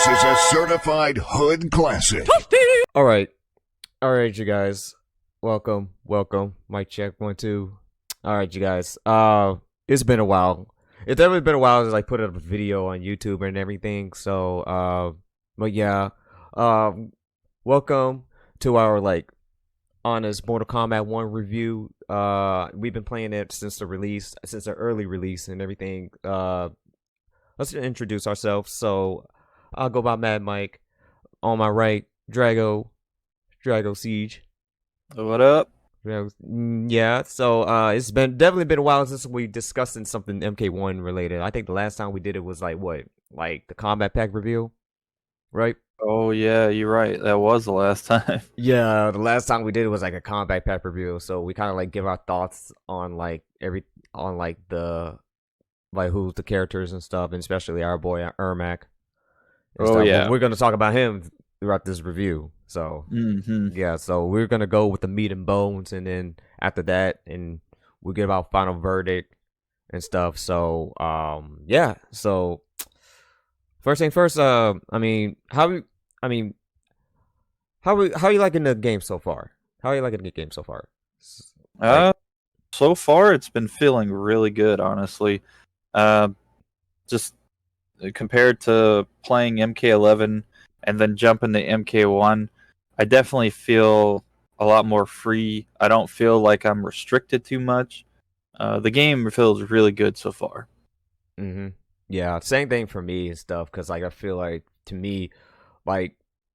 This is a certified hood classic. All right, you guys. Welcome. Mic check 1 2. All right, you guys. It's been a while. It's definitely been a while since I put up a video on YouTube and everything. So, but yeah, welcome to our honest Mortal Kombat 1 review. We've been playing it since the early release and everything. Let's introduce ourselves. So, I'll go by MadMike. On my right, Dragosiege. What up? Yeah, so it's definitely been a while since we discussed something MK1 related. I think the last time we did it was the Kombat Pack review, right? Oh yeah, you're right. That was the last time. Yeah, the last time we did it was a Kombat Pack review. So we kind of give our thoughts on who's the characters and stuff, and especially our boy Ermac. Oh yeah, we're gonna talk about him throughout this review. So yeah, so we're gonna go with the meat and bones, and then after that, and we'll give our final verdict and stuff. So yeah. So first thing first, how you liking the game so far? How are you liking the game so far? So far it's been feeling really good, honestly. Just compared to playing MK11 and then jumping to MK1, I definitely feel a lot more free. I don't feel like I'm restricted too much. The game feels really good so far. Yeah, same thing for me and stuff, because I feel to me, Mortal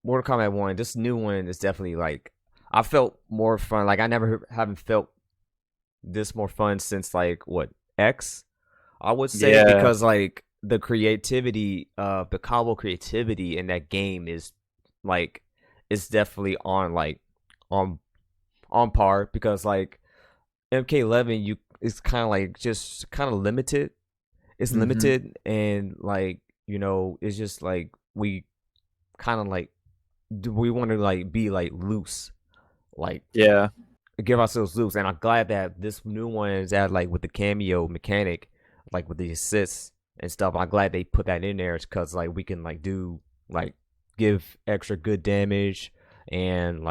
Kombat 1, this new one is definitely I felt more fun. I haven't felt this more fun since X, I would say. Yeah. Because the creativity, the combo creativity in that game is it's definitely on par, because MK11 it's kind of limited. It's limited, and it's just we kind of we want to be loose, Yeah, give ourselves loose. And I'm glad that this new one is at with the cameo mechanic, with the assists and stuff. I'm glad they put that in there, because we can do give extra good damage, and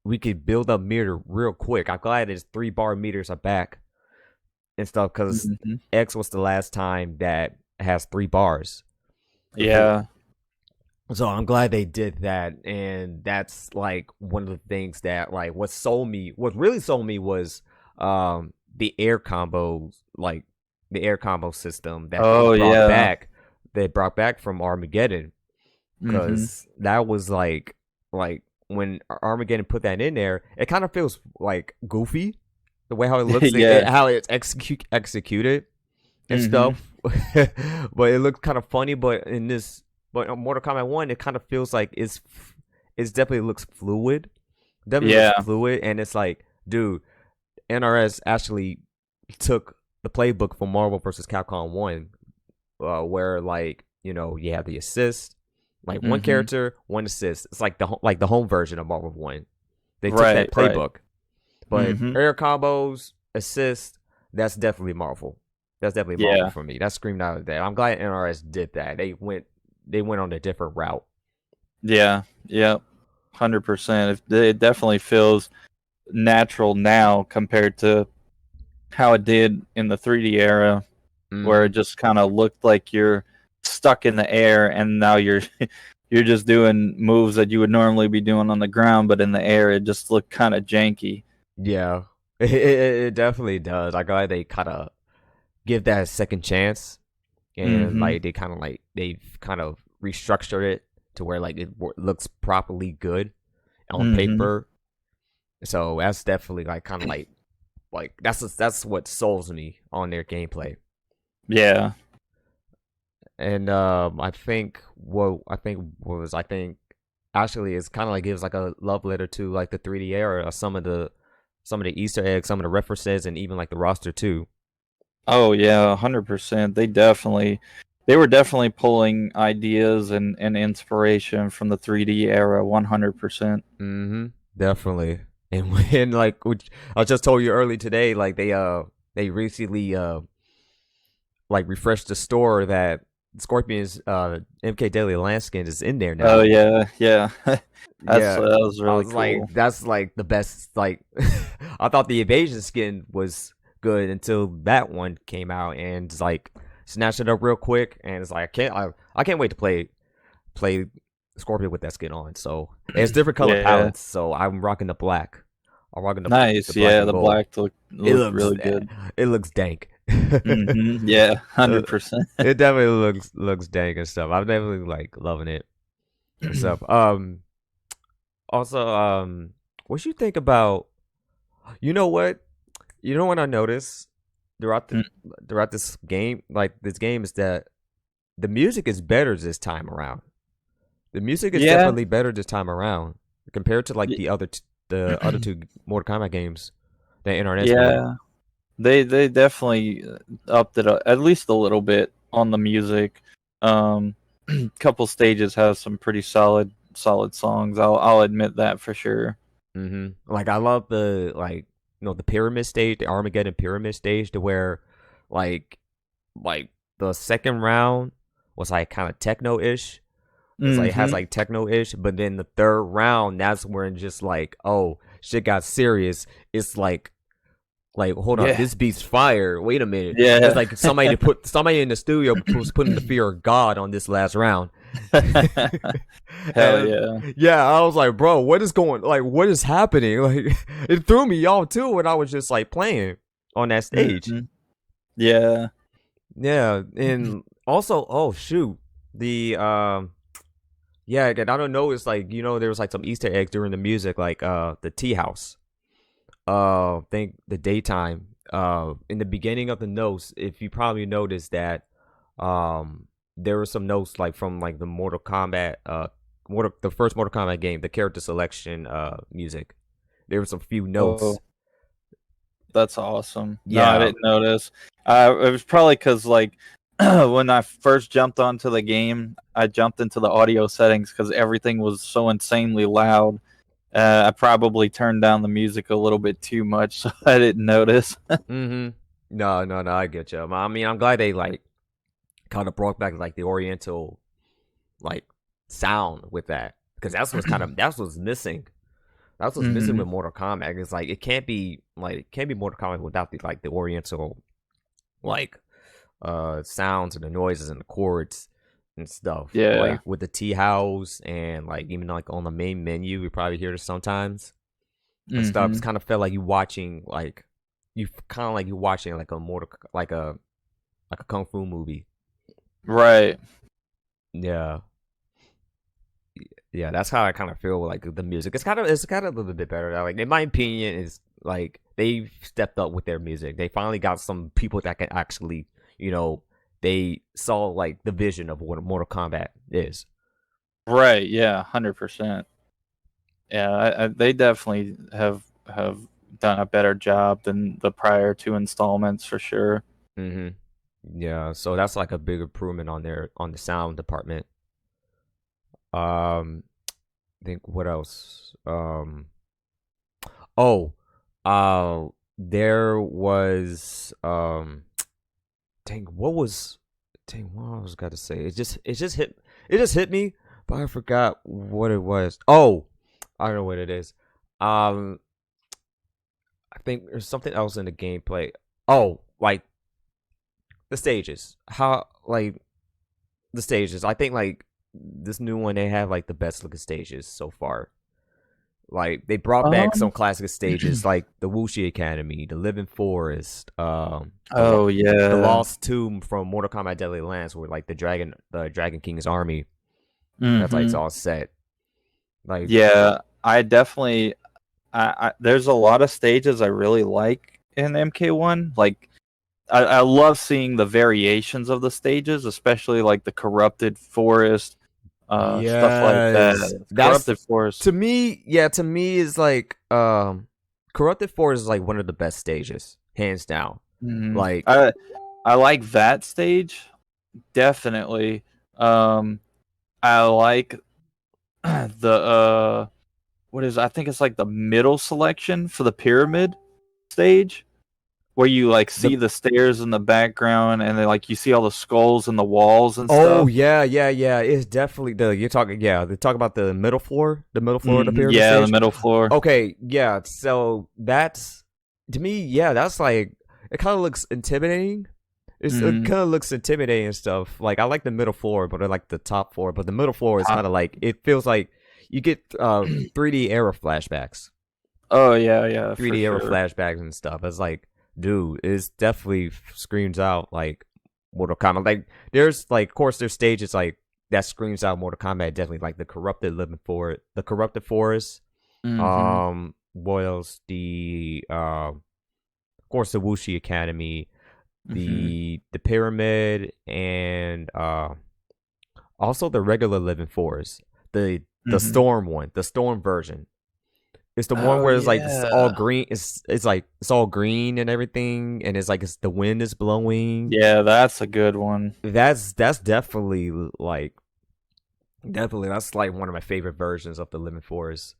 we could build up meter real quick. I'm glad his 3-bar meters are back and stuff, because X was the last time that has 3 bars. Yeah. So I'm glad they did that, and that's one of the things that what really sold me was the air combos, the air combo system that they brought back from Armageddon, because that was when Armageddon put that in there, it kind of feels goofy, the way how it looks, how it's executed and stuff. But it looks kind of funny. But in Mortal Kombat 1, it kind of feels it's definitely looks fluid. Looks fluid, and it's dude, NRS actually took the playbook from Marvel vs. Capcom 1, where you have the assist, one character, 1 assist. It's the home version of Marvel 1. They took that playbook. But air combos, assist, that's definitely Marvel. That's definitely Marvel for me. That screamed out of that. I'm glad NRS did that. They went on a different route. Yeah, 100%. It definitely feels natural now compared to how it did in the 3D era, where it just kind of looked like you're stuck in the air, and now you're just doing moves that you would normally be doing on the ground, but in the air it just looked kind of janky. Yeah, it definitely does. I'm glad they kind of give that a second chance, and they've kind of restructured it to where it looks properly good on paper. So that's definitely that's what souls me on their gameplay. Yeah. And I think actually it's kind of gives a love letter to the 3D era, some of the Easter eggs, some of the references, and even the roster too. Oh yeah, 100%. They were definitely pulling ideas and inspiration from the 3D era, 100%. Definitely. And when which I just told you early today, they recently refreshed the store that Scorpion's MK Daily Land skin is in there Oh now. yeah, yeah. That's Yeah, that was I really was like, cool. that's like the best. Like, I thought the Evasion skin was good until that one came out and just like snatched it up real quick. And it's like I can't wait to play Scorpion with that skin on. So and it's different color Yeah, palettes. So I'm rocking the black. I'm rocking the nice. black Yeah, and the gold. black It looked looks really good. it looks dank. Yeah, Uh, 100%. it definitely looks dank and stuff. I'm definitely like loving it and stuff. Also, what you think about? You know what? You know what I noticed throughout this game, like this game, is that the music is better this time around. The music is Yeah, definitely better this time around compared to like y- the other two Mortal Kombat games that NRS made. yeah. They definitely upped it at least a little bit on the music. Um, couple stages have some pretty solid songs. I'll admit that for sure. Like I love the the pyramid stage, the Armageddon pyramid stage, to where like like the second round was like kind of techno ish. It's like has Hmm. like techno ish, but then the third round, that's when just like, oh, shit got serious. It's like hold up, Yeah, this beat's fire. Wait a minute. It's yeah. like somebody in the studio was putting the fear of God on this last round. Hell And yeah. yeah, I was like, bro, what is happening? Like it threw me off too when I was just like playing on that stage. Hmm. Yeah. Yeah, and also, oh shoot, the yeah, and I don't know. It's like there was like some Easter eggs during the music, like the tea house. Think the daytime. In the beginning of the notes, if you probably noticed that, there were some notes like from like the Mortal Kombat, the first Mortal Kombat game, the character selection, music. There were some few notes. Oh, that's awesome. No, I Yeah. didn't notice. It was probably because like when I first jumped onto the game, I jumped into the audio settings because everything was so insanely loud. I probably turned down the music a little bit too much, so I didn't notice. Mm-hmm. No, no, no. I get you. I mean, I'm glad they like kind of brought back like the Oriental like sound with that because that's what's missing. That's what's missing Hmm. with Mortal Kombat. It's like it can't be Mortal Kombat without the Oriental like sounds and the noises and the chords and stuff. Yeah. Like with the tea house and like even like on the main menu, we probably hear this sometimes and stuff. It's Hmm. kind of felt like you kind of like you watching like a like a kung fu movie. Right. Yeah. Yeah, that's how I kind of feel with like the music. It's kind of a little bit better. Like in my opinion, is like they stepped up with their music. They finally got some people that can actually, they saw like the vision of what Mortal Kombat is. Right. Yeah. 100%. Yeah. They definitely have done a better job than the prior two installments for sure. hmm Yeah, so that's like a big improvement on the sound department. Um, I think what else? Oh, there was dang, what I was gonna say. It just hit me, but I forgot what it was. Oh, I don't know what it is. Um, I think there's something else in the gameplay. Oh, like the stages. How like the stages. I think like this new one they have like the best looking stages so far. Like they brought back some Um. classic stages like the Wuxi Academy, the Living Forest, Oh the yeah. Lost Tomb from Mortal Kombat Deadly Lands, where like the Dragon King's army. That's like it's Hmm. all set. Like, Yeah. I definitely. There's a lot of stages I really like in MK1. Like I love seeing the variations of the stages, especially like the corrupted forest, stuff like yes, that. that's Corrupted forest. to me. Yeah, to me is like Corrupted Forest is like one of the best stages, hands down. Mhm. Like, I like that stage definitely. Um, I like the what is I think it's like the middle selection for the pyramid stage. where you like The see the stairs in the background, and then like you see all the skulls and the walls and Oh stuff. yeah. It's definitely the you're talking yeah, they talk about the middle floor of the pyramid Yeah, the stage. middle floor. Okay, yeah, so that's to me, yeah, that's like it kind of looks intimidating. It Mm, kind of looks intimidating and stuff. Like I like the middle floor, but I like the top floor. But the middle floor is kind top. of like it feels like you get 3D era flashbacks, Oh yeah, for 3D era sure. flashbacks and stuff. It's like, dude, it's definitely screams out like Mortal Kombat. Like there's like, of course, there's stages like that screams out Mortal Kombat. Definitely like the corrupted forest. Hmm. What else? Of course, the Wuxi Academy, Hmm. the pyramid, and also the regular living forest. The Hmm. storm one, the storm version. It's the one Oh where it's like it's all yeah. green. It's like it's all green and everything, and it's like it's the wind is blowing. Yeah, that's a good one. That's definitely like definitely that's like one of my favorite versions of the living forest.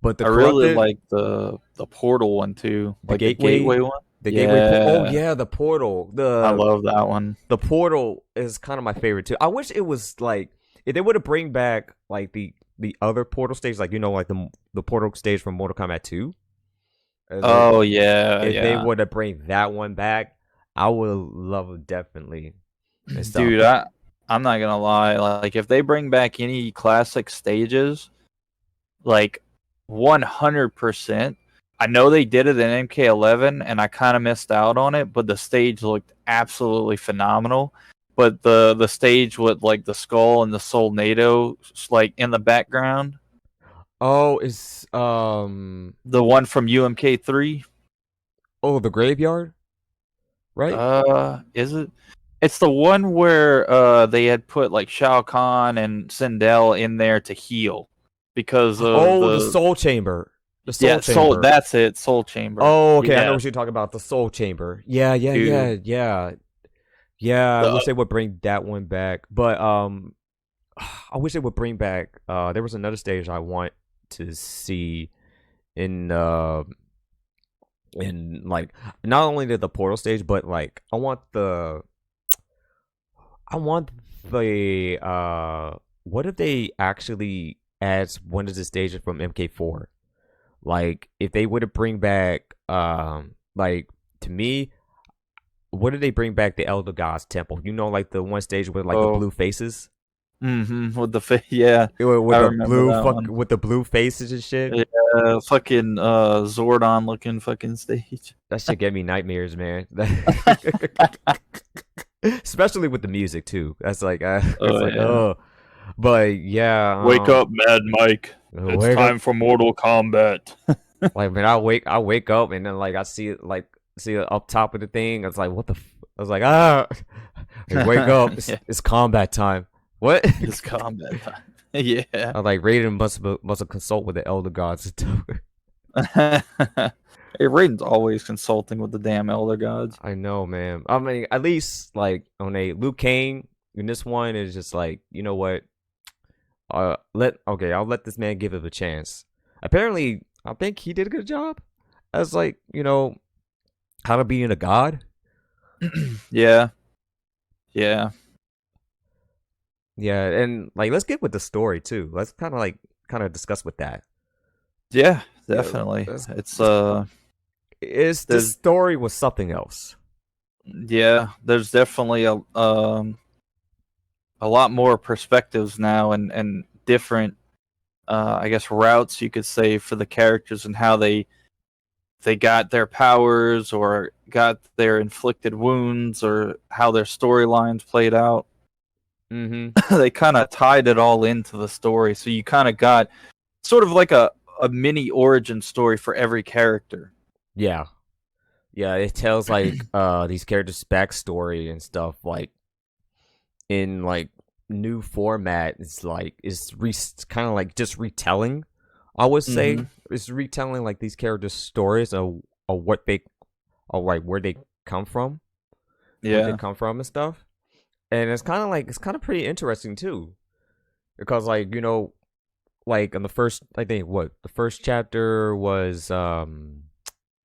But the I really corrupted, like the portal one too, the like the gateway, gateway one. the gateway. Oh Yeah, yeah, the portal. I love that one. The portal is kind of my favorite too. I wish it was like if they would have bring back like the other portal stage, like like the portal stage from Mortal Kombat 2. As like Oh yeah, if they yeah. would have bring that one back, I would love it definitely and stuff. Dude, I'm not gonna lie. Like, if they bring back any classic stages, like 100%. I know they did it in MK11, and I kind of missed out on it, but the stage looked absolutely phenomenal. But the stage with like the skull and the Soul NATO like in the background, Oh, is the one from UMK3. oh the graveyard, right? Is it? It's the one where they had put like Shao Kahn and Sindel in there to heal because of Oh, the the soul chamber. The soul yeah, Soul. chamber. That's it, Soul Chamber. Oh, okay, I know Yeah, what you're talking about. The soul chamber. Yeah, yeah, dude. yeah, yeah. Yeah, I The wish they would bring that one back. But I wish they would bring back there was another stage I want to see in like not only the portal stage, but like I want the what if they actually add one of the stages from MK4? Like if they would have bring back like to me, what did they bring back the Elder Gods Temple? Like the one stage with like the oh, blue faces? with the yeah, With I the remember blue that fuck one. with the blue faces and shit. Yeah, fucking Zordon looking fucking stage. That shit gave me nightmares, man. Especially with the music too. That's like it's Oh like yeah. but yeah, Wake up, Mad Mike. It's wake up. time for Mortal Kombat. Like man, I wake up and then like I see it up top of the thing. It's like what the I was like like, wake up. Yeah, It's combat time. What? it's combat time. Yeah. I like Raiden must have consult with the elder gods. Hey, Raiden's always consulting with the damn Elder Gods. I know, man. I mean, at least like on a Liu Kang in this one is just like, you know what? I'll let this man give it a chance. Apparently, I think he did a good job as like, how to being a god. Yeah, yeah, Yeah, and like let's get with the story too. Let's kind of discuss with that. yeah, Yeah, definitely. let's, It's is this there's story was something else. yeah, there's definitely a lot more perspectives now, and different I guess routes you could say for the characters and how they got their powers or got their inflicted wounds or how their storylines played out. Mm-hmm. They kind of tied it all into the story, so you kind of got sort of like a mini origin story for every character. Yeah. Yeah, it tells like these characters' backstory and stuff like in like new format. It's like kind of like just retelling. I would Hmm. say it's retelling like these characters' stories of what they or like where they Yeah. come from and stuff. And it's kind of pretty interesting too, because like like in the first the first chapter was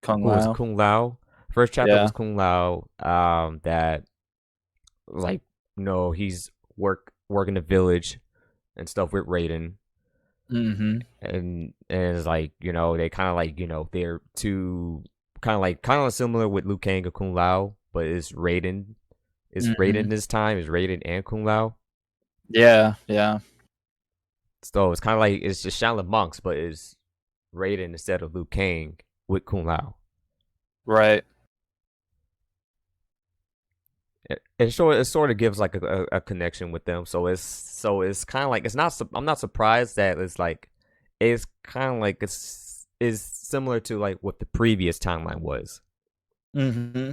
Kung who was Lao. Kung Lao. First chapter Yeah. was Kung Lao. That like he's working the village and stuff with Raiden, Mm-hmm. and it's like they kind of like they're two kind of similar with Liu Kang and Kung Lao, but it's Raiden. It's Mm-hmm. Raiden this time. It's Raiden and Kung Lao. Yeah. Yeah. So it's kind of like it's just Shaolin monks, but it's Raiden instead of Liu Kang with Kung Lao. Right. It sort of gives like a connection with them. So it's kind of like it's not. I'm not surprised that it's kind of like it's similar to like what the previous timeline was. Mm-hmm.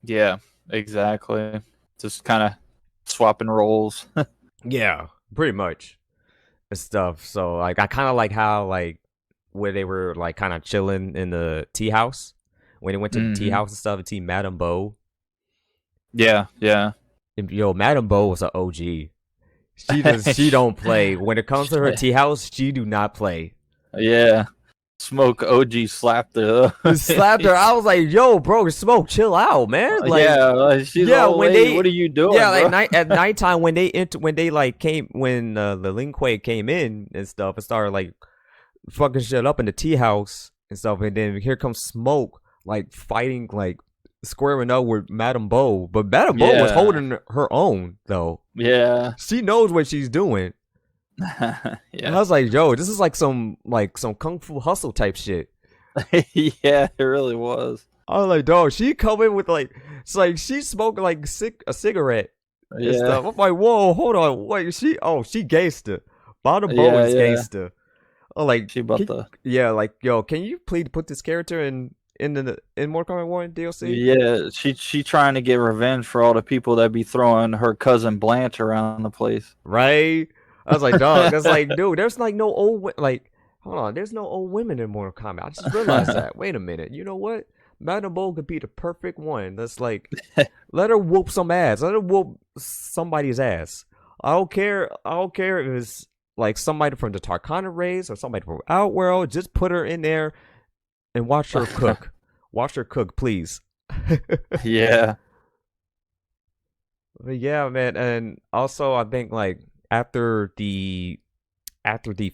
Yeah. Exactly. Just kind of swapping roles. Yeah, pretty much and stuff. So like I kind of like how like where they were like kind of chilling in the tea house when they went to the tea Mm-hmm. house and stuff. And tea Madame Bo. Yeah. Yeah. And, Madame Bo was an OG. She don't play when it comes to her tea house. She do not play. Yeah. Smoke OG slapped her. Slapped her. I was like, "Yo, bro, Smoke, chill out, man." Like, Yeah, she's yeah, all when late. they, What are you doing, yeah, bro? like at nighttime when they like came when the Lin Kuei came in and stuff and started like fucking shit up in the tea house and stuff, and then here comes Smoke like fighting like squaring up with Madame Bo, but Madame Bo was Yeah. holding her own though. Yeah. She knows what she's doing. And I Yeah. was like, "Yo, this is like some kung fu hustle type shit." Yeah, it really was. I was like, dog, she coming with like, it's like she smoking like a cigarette and Yeah. stuff. I'm like, whoa, hold on, wait, she gangster. Bottom Bow Yeah, is yeah. gangster. I'm like, She about the yeah, like, yo, can you please put this character in Mortal Kombat 1 DLC? Yeah, she trying to get revenge for all the people that be throwing her cousin Blanche around the place. Right? I was like, dog, that's like, dude, there's like no like, hold on, there's no old women in Mortal Kombat. I just realized that. Wait a minute, you know what? Madame Bo could be the perfect one. That's like, let her whoop some ass. Let her whoop somebody's ass. I don't care. I don't care if it's like somebody from the Tarkana race or somebody from Outworld. Just put her in there and watch her cook. Watch her cook, please. Yeah. But yeah, man. And also, I think like after the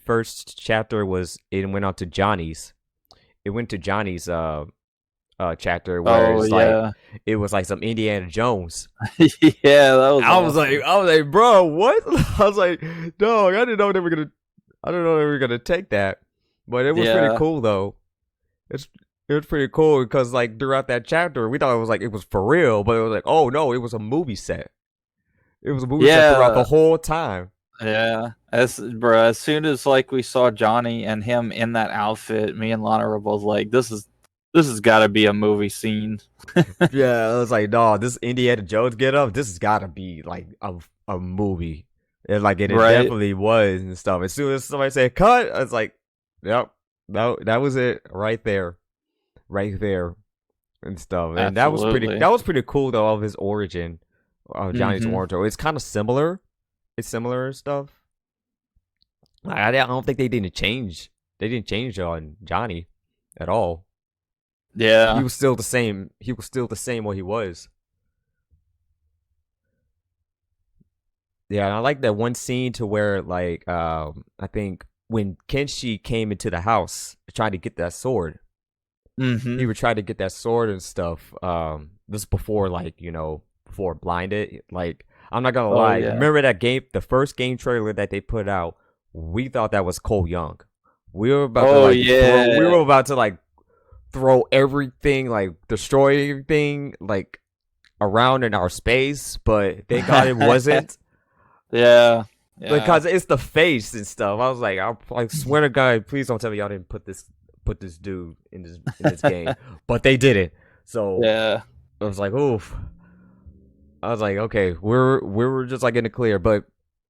first chapter it went on to Johnny's. It went to Johnny's chapter where Oh it's like yeah. it was like some Indiana Jones. Yeah, that was I was like, bro, what? I was like, dog, I didn't know they were gonna take that, but it was pretty Yeah. cool though. It was pretty cool because like throughout that chapter, we thought it was for real, but it was like, oh no, it was a movie set. It was a movie set throughout the Yeah. whole time. Yeah. As soon as like we saw Johnny and him in that outfit, me and Lana were both like, this has gotta be a movie scene. Yeah, I was like, dog, this Indiana Jones get up, this has got to be like a movie. And like it Right. definitely was and stuff. As soon as somebody said cut, I was like, yep, that was it right there, and stuff. And Absolutely. that was pretty cool though of his origin, Johnny's Mm-hmm. origin. It's kind of similar. It's similar and stuff. I don't think they didn't change. They didn't change on Johnny at all. Yeah. He was still the same. He was still the same what he was. Yeah, and I like that one scene to where like I think when Kenshi came into the house trying to get that sword, Mm-hmm. he would try to get that sword and stuff. This before like before blinded. Like I'm not gonna Oh lie. yeah. Remember that game, the first game trailer that they put out? We thought that was Cole Young. We were about to Oh like yeah. we were about to like throw everything, like destroy everything like around in our space, but thank God it wasn't. Yeah. Yeah. Because it's the face and stuff. I was like, I swear to God, please don't tell me y'all didn't put this dude in this game. But they didn't. So Yeah. I was like, oof. I was like, okay, we're just like in the clear. But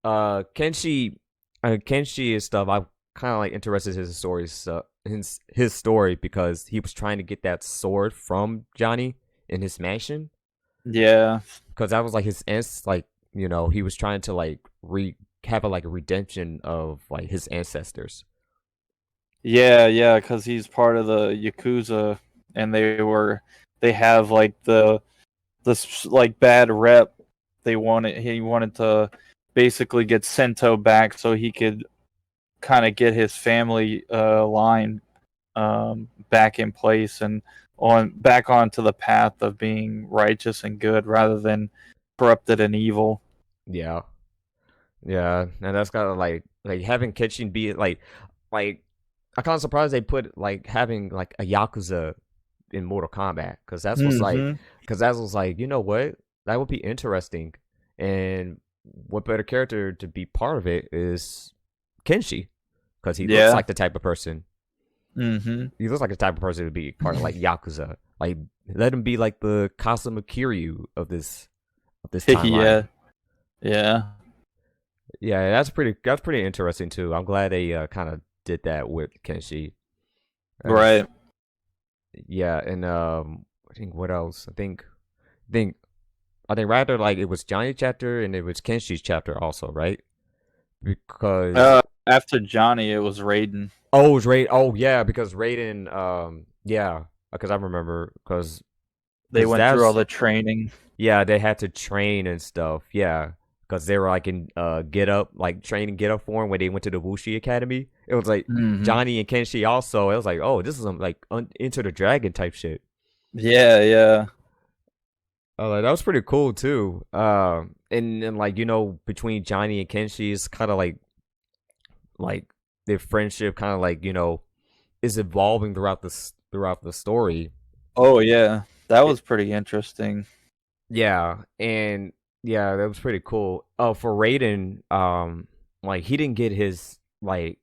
Kenshi and stuff, I'm kind of like interested in his story, his story because he was trying to get that sword from Johnny in his mansion. Yeah. Because that was like his like he was trying to like have a redemption of like his ancestors. Yeah, yeah, because he's part of the Yakuza and they have like this like bad rep. He wanted to basically get Sento back so he could kind of get his family line back in place and back onto the path of being righteous and good rather than corrupted and evil. Yeah. Yeah, and that's kind of like having Kenshin be like I'm kind of surprised they put like having like a Yakuza in Mortal Kombat because that's what's like Mm-hmm. because that was like you know what that would be interesting and what better character to be part of it is Kenshi because he looks Yeah. like the type of person Mm-hmm. he looks like the type of person to be part of like Yakuza like let him be like the Kazuma Kiryu of this timeline. Yeah. Yeah, that's pretty interesting too. I'm glad they kind of did that with Kenshi. Right. Yeah, and I think what else? Think I think rather like it was Johnny chapter and it was Kenshi's chapter also, right? Because After Johnny, it was Raiden. oh, it was Raiden. Oh yeah, because Raiden. Yeah, because I remember because They went through all the training. yeah they had to train and stuff. Yeah, because they were like in get up like training get up form when they went to the Wuxi Academy. It was like Mm-hmm. Johnny and Kenshi also. It was like oh this is some like Enter the Dragon type shit. Yeah. Like, that was pretty cool too. And like you know between Johnny and Kenshi, it's kind of like their friendship kind of like you know is evolving throughout the story. Oh yeah, that was pretty interesting. Yeah, and yeah, that was pretty cool. For Raiden, like he didn't get his like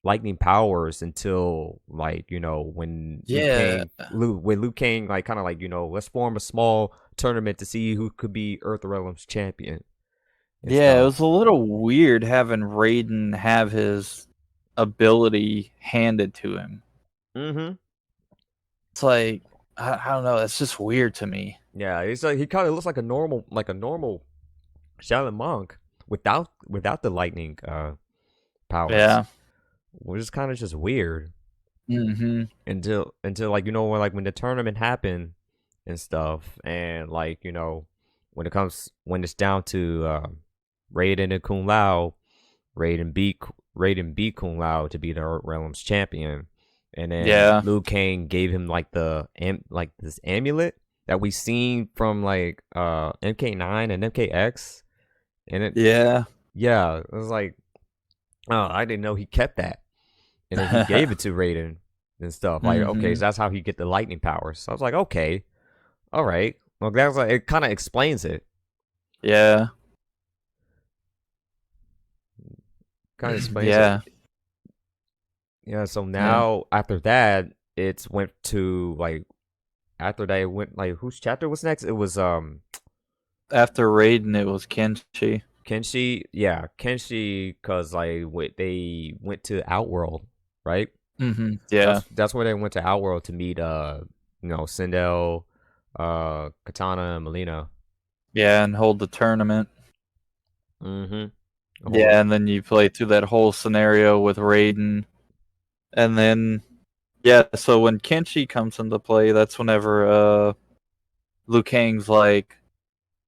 lightning powers until like you know when Liu Kang like kind of like you know let's form a small tournament to see who could be Earth Realm's champion. Yeah, it was a little weird having Raiden have his ability handed to him. Mm-hmm. It's like I don't know. It's just weird to me. Yeah, he's like he kind of looks like a normal Shaolin monk without the lightning powers. Yeah. Which is kind of just weird. Mm-hmm. Until like you know when the tournament happened and stuff and like you know when it's down to Raiden and Kung Lao, Raiden beat Kung Lao to be the Earth Realm's champion, and then Liu Kang gave him like like this amulet that we seen from like MK9 and MKX, and it it was like oh I didn't know he kept that, and then he gave it to Raiden and stuff like okay so that's how he get the lightning powers. So I was like okay, all right, well that's like it kind of explains it. Yeah. Kind of explains it. Yeah, so now after that, it's went to like after that it went like whose chapter was next? It was after Raiden, it was Kenshi. Yeah, Kenshi, cause like they went to Outworld, right? Mm-hmm. Yeah, that's where they went to Outworld to meet you know Sindel, Katana, and Melina. Yeah, and hold the tournament. Mm-hmm. Yeah, and then you play through that whole scenario with Raiden. And then, yeah, so when Kenshi comes into play, that's whenever Liu Kang's like,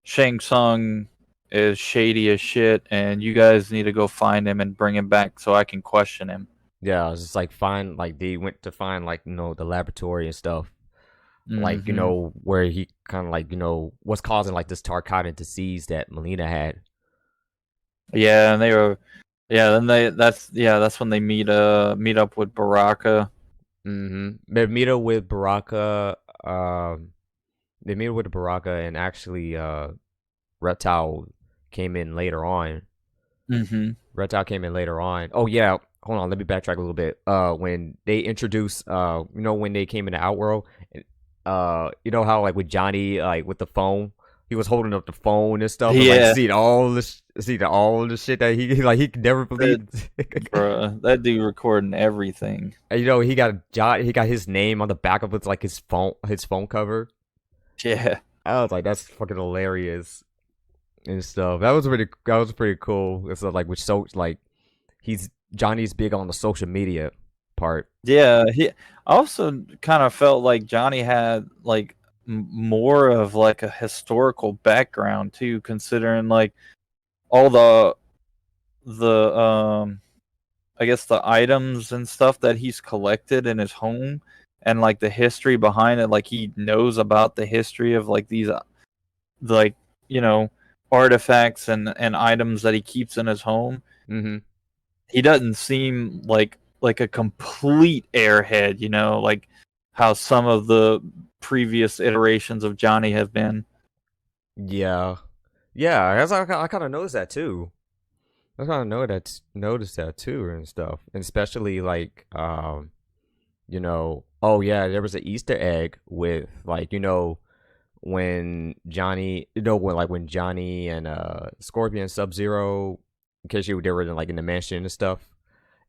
Shang Tsung is shady as shit, and you guys need to go find him and bring him back so I can question him. Yeah, it's just like they went to find like you know the laboratory and stuff. Like you know where he kind of like you know what's causing like this Tarkatan disease that Melina had. Yeah, and they were, then that's when they meet up with Baraka. They meet up with Baraka. They meet up with Baraka, and actually, Reptile came in later on. Reptile came in later on. Oh yeah, hold on, let me backtrack a little bit. When they introduced, you know, when they came into Outworld, you know how like with Johnny, like with the phone. He was holding up the phone and stuff, and like see all the shit that he could never believe. Bruh, that dude recording everything. And, you know, he got his name on the back of his phone cover. Yeah, I was like, that's fucking hilarious and stuff. That was pretty cool. It's like Johnny's big on the social media part. Yeah, he also kind of felt like Johnny had like more of like a historical background too, considering like all the I guess the items and stuff that he's collected in his home and like the history behind it. Like he knows about the history of like these like you know artifacts and items that he keeps in his home. Mm-hmm. He doesn't seem like a complete airhead, like how some of the previous iterations of Johnny have been. Yeah, yeah. I kind of noticed that too. I kind of noticed that too and stuff, and especially like oh yeah, there was an Easter egg with like when Johnny, when Johnny and Scorpion, Sub-Zero, in case they were in the mansion and stuff,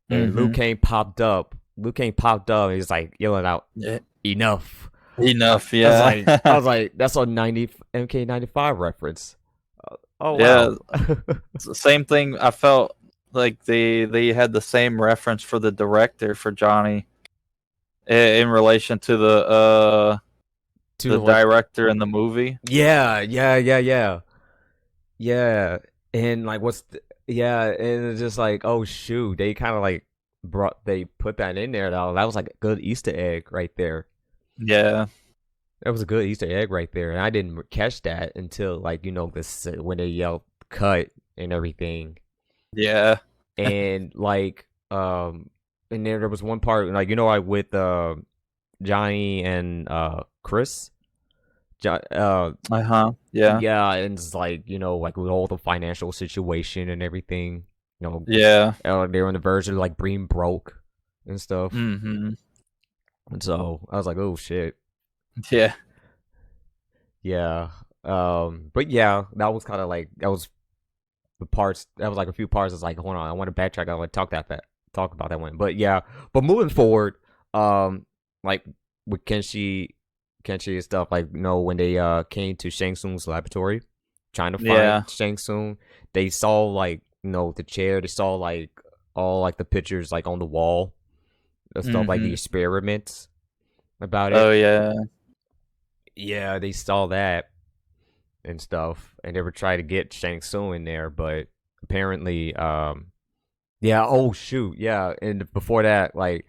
and Liu Kang popped up. And he's like yelling out, "Enough!" Enough, yeah. I was like, that's a MK95 reference. Oh yeah. Wow. It's the same thing. I felt like they had the same reference for the director for Johnny in relation to the director in the movie. Yeah. And like and it's just like, oh shoot, they kind of like they put that in there though. That was like a good Easter egg right there. Yeah. That was a good Easter egg right there. And I didn't catch that until like, this when they yelled cut and everything. Yeah. And like and then there was one part like with Johnny and Chris. Yeah. Yeah, and it's like, like with all the financial situation and everything, Yeah. They were on the verge of like being broke and stuff. Mm-hmm. And so I was like, oh shit. Yeah. Yeah. But yeah, that was kind of like that was like a few parts. It's like, hold on, I want to backtrack. I want to talk about that one. But yeah, but moving forward, like with Kenshi and stuff, like when they came to Shang Tsung's laboratory, trying to find Shang Tsung, they saw like the chair. They saw like all like the pictures like on the wall, and stuff like the experiments about it. Oh yeah. Yeah, they saw that and stuff, and they were trying to get Shang Tsung in there, but apparently, yeah. Oh shoot, yeah. And before that, like,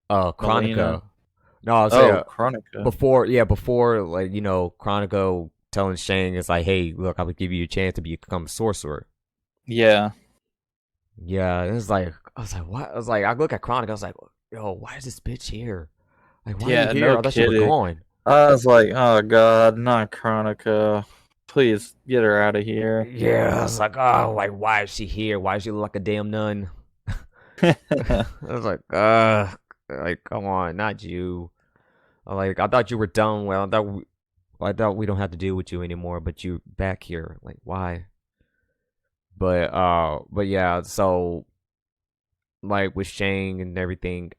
Chronica. Melina. No, I was saying Chronica. before like Chronica telling Shang is like, hey, look, I would give you a chance to become a sorcerer. Yeah. Yeah, and it's like I was like, what? I was like, I look at Chronica, I was like, yo, why is this bitch here? Like, why are you here? No I thought she was gone. I was like, oh god, not Chronica. Please get her out of here. Yeah, I was like, oh, like, why is she here? Why does she look like a damn nun? I was like, come on, not you. Like, I thought you were done. Well, I thought we don't have to deal with you anymore, but you back here. Like, why? But yeah, so like with Shang and everything,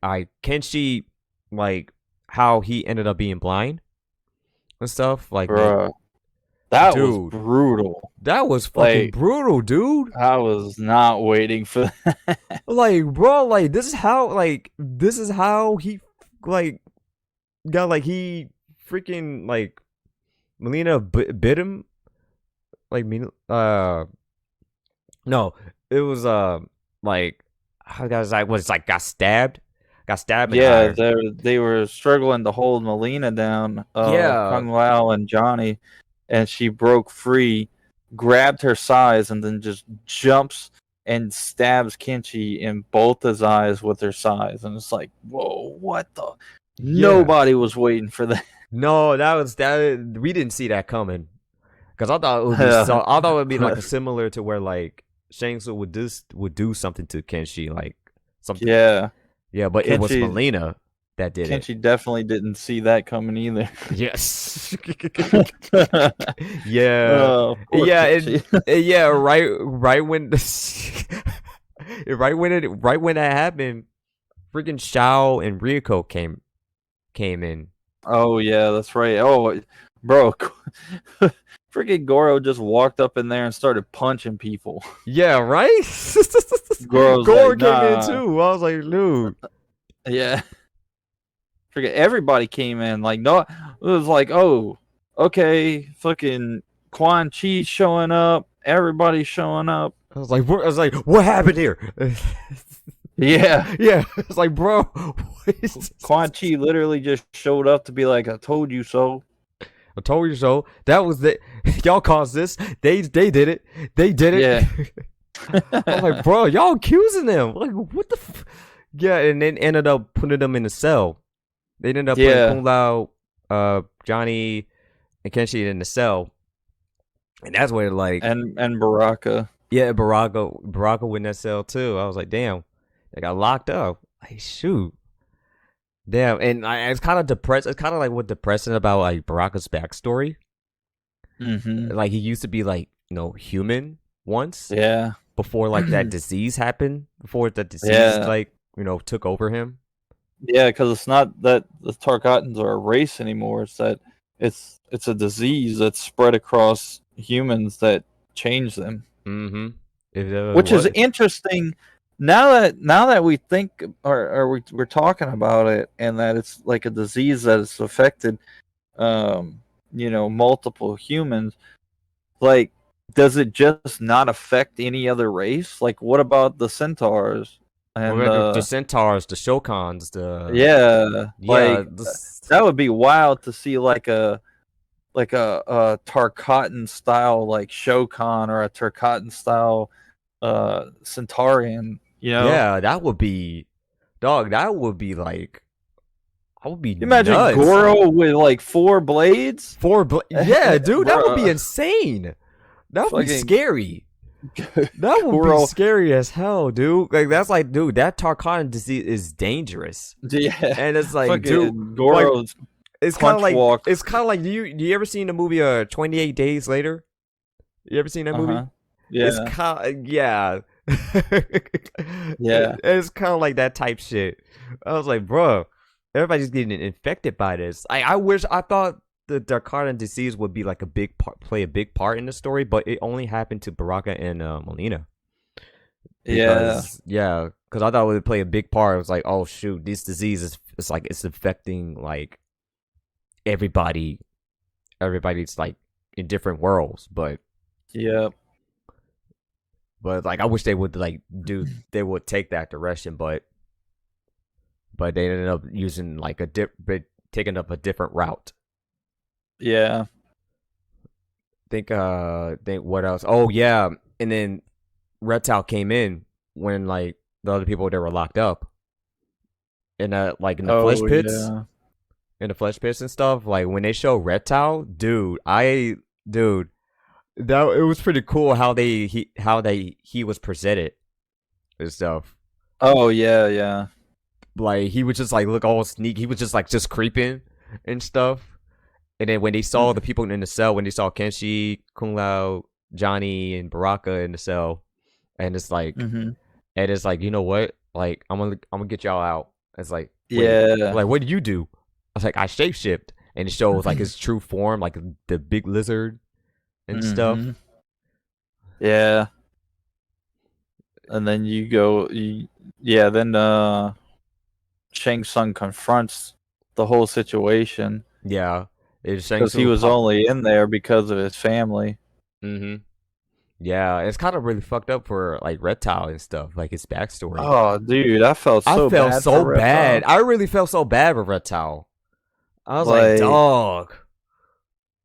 can she like how he ended up being blind and stuff, like, bruh, that was brutal. That was fucking brutal, dude. I was not waiting for that. Like, bro, like this is how he like got like he freaking like Melina bit him. Like no, it was like how guys like was like got stabbed. Yeah, they were struggling to hold Melina down. Kung Lao and Johnny, and she broke free, grabbed her size, and then just jumps and stabs Kenshi in both his eyes with her size. And it's like, whoa, what the? Yeah. Nobody was waiting for that. No, that we didn't see that coming. Because I thought it would be I thought it would be like similar to where like Shang Tsung would do something to Kenshi, like something. Yeah. Yeah, but Kenshi, it was Melina that did Kenshi definitely didn't see that coming either. Yes. Yeah. Yeah. Right when that happened, freaking Shao and Ryuko came in. Oh yeah, that's right. Oh, bro, freaking Goro just walked up in there and started punching people. Yeah, right. Goro came in too. I was like, dude. Yeah. Forget everybody came in. Like no, it was like, oh, okay, fucking Quan Chi showing up. Everybody's showing up. what happened here? Yeah. Yeah, it's like, bro, what is this? Quan Chi literally just showed up to be like, I told you so. I told you so. That was the y'all caused this. They did it. They did it. Yeah. I'm like, bro, y'all accusing them. Like, what the? Yeah, and then ended up putting them in a cell. They ended up putting Kung Lao, Johnny, and Kenshi in the cell, and that's where like and Baraka. Yeah, Baraka went in that cell too. I was like, damn, they got locked up. Like, shoot. Damn, and it's kind of depressed. It's kind of like what depressing about like Baraka's backstory. Like he used to be like human once. Yeah. Before like that disease happened. Before the disease like took over him. Yeah, because it's not that the Tarkatans are a race anymore. It's that it's a disease that's spread across humans that change them. Which is interesting. Now that we think or we're talking about it, and that it's like a disease that has affected, multiple humans. Like, does it just not affect any other race? Like, what about the centaurs? And the centaurs, the Shokans, that would be wild to see like a Tarkatan style like Shokan or a Tarkatan style Centaurian. Yeah, that would be, dog. That would be like, I would be. Imagine nuts. Goro with like 4 blades. Yeah, dude, that would be insane. That would be scary. That would be scary as hell, dude. Like that's like, dude, that Tarkatan disease is dangerous. Yeah, and it's like, dude, Goro's. Like, it's kind of like. Do you ever seen the movie 28 Days Later? You ever seen that movie? Yeah. It's kind yeah. Yeah. It's kind of like that type shit. I was like, bro, everybody's getting infected by this. I thought the Tarkatan disease would be like play a big part in the story, but it only happened to Baraka and Molina. Because I thought it would play a big part. It was like, oh shoot, this disease it's affecting like everybody. Everybody's like in different worlds, but But like, I wish they would they would take that direction, but they ended up using like taking up a different route. Yeah. Think what else? Oh yeah, and then Reptile came in when like the other people that were locked up, in the flesh pits, in the flesh pits and stuff. Like when they show Reptile, dude, that it was pretty cool how he was presented and stuff. Oh yeah. Like he would just like look all sneaky. He was just creeping and stuff. And then when they saw the people in the cell, when they saw Kenshi, Kung Lao, Johnny, and Baraka in the cell, and it's like, and it's like, you know what? Like I'm gonna get y'all out. It's like, like what do you do? I was like, I shapeshift, and it shows like his true form, like the big lizard and stuff. Yeah. And then then Shang Tsung confronts the whole situation. Yeah. Because he was only in there because of his family. Yeah, it's kind of really fucked up for like Reptile and stuff, like his backstory. Oh, dude, I felt so bad. I really felt so bad for Reptile. I was like, dog.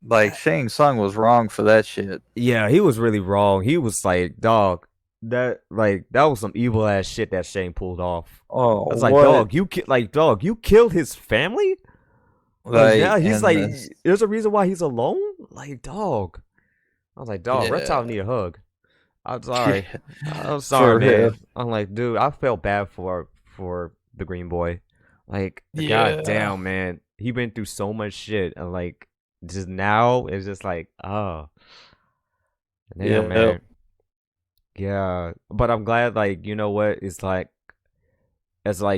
Like Shang Tsung was wrong for that shit. Yeah, he was really wrong. He was like, dog, that was some evil ass shit that Shang pulled off. Oh, I was like, dog, you killed his family. Like, yeah, he's like, there's a reason why he's alone. Like, dog. I was like, dog, Reptile need a hug. I'm sorry. I'm sorry, man. I'm like, dude, I felt bad for the Green Boy. Like, god damn, man, he been through so much shit, and like, just now it's just like, oh, damn, man. Yeah, but I'm glad, like, you know what? It's like,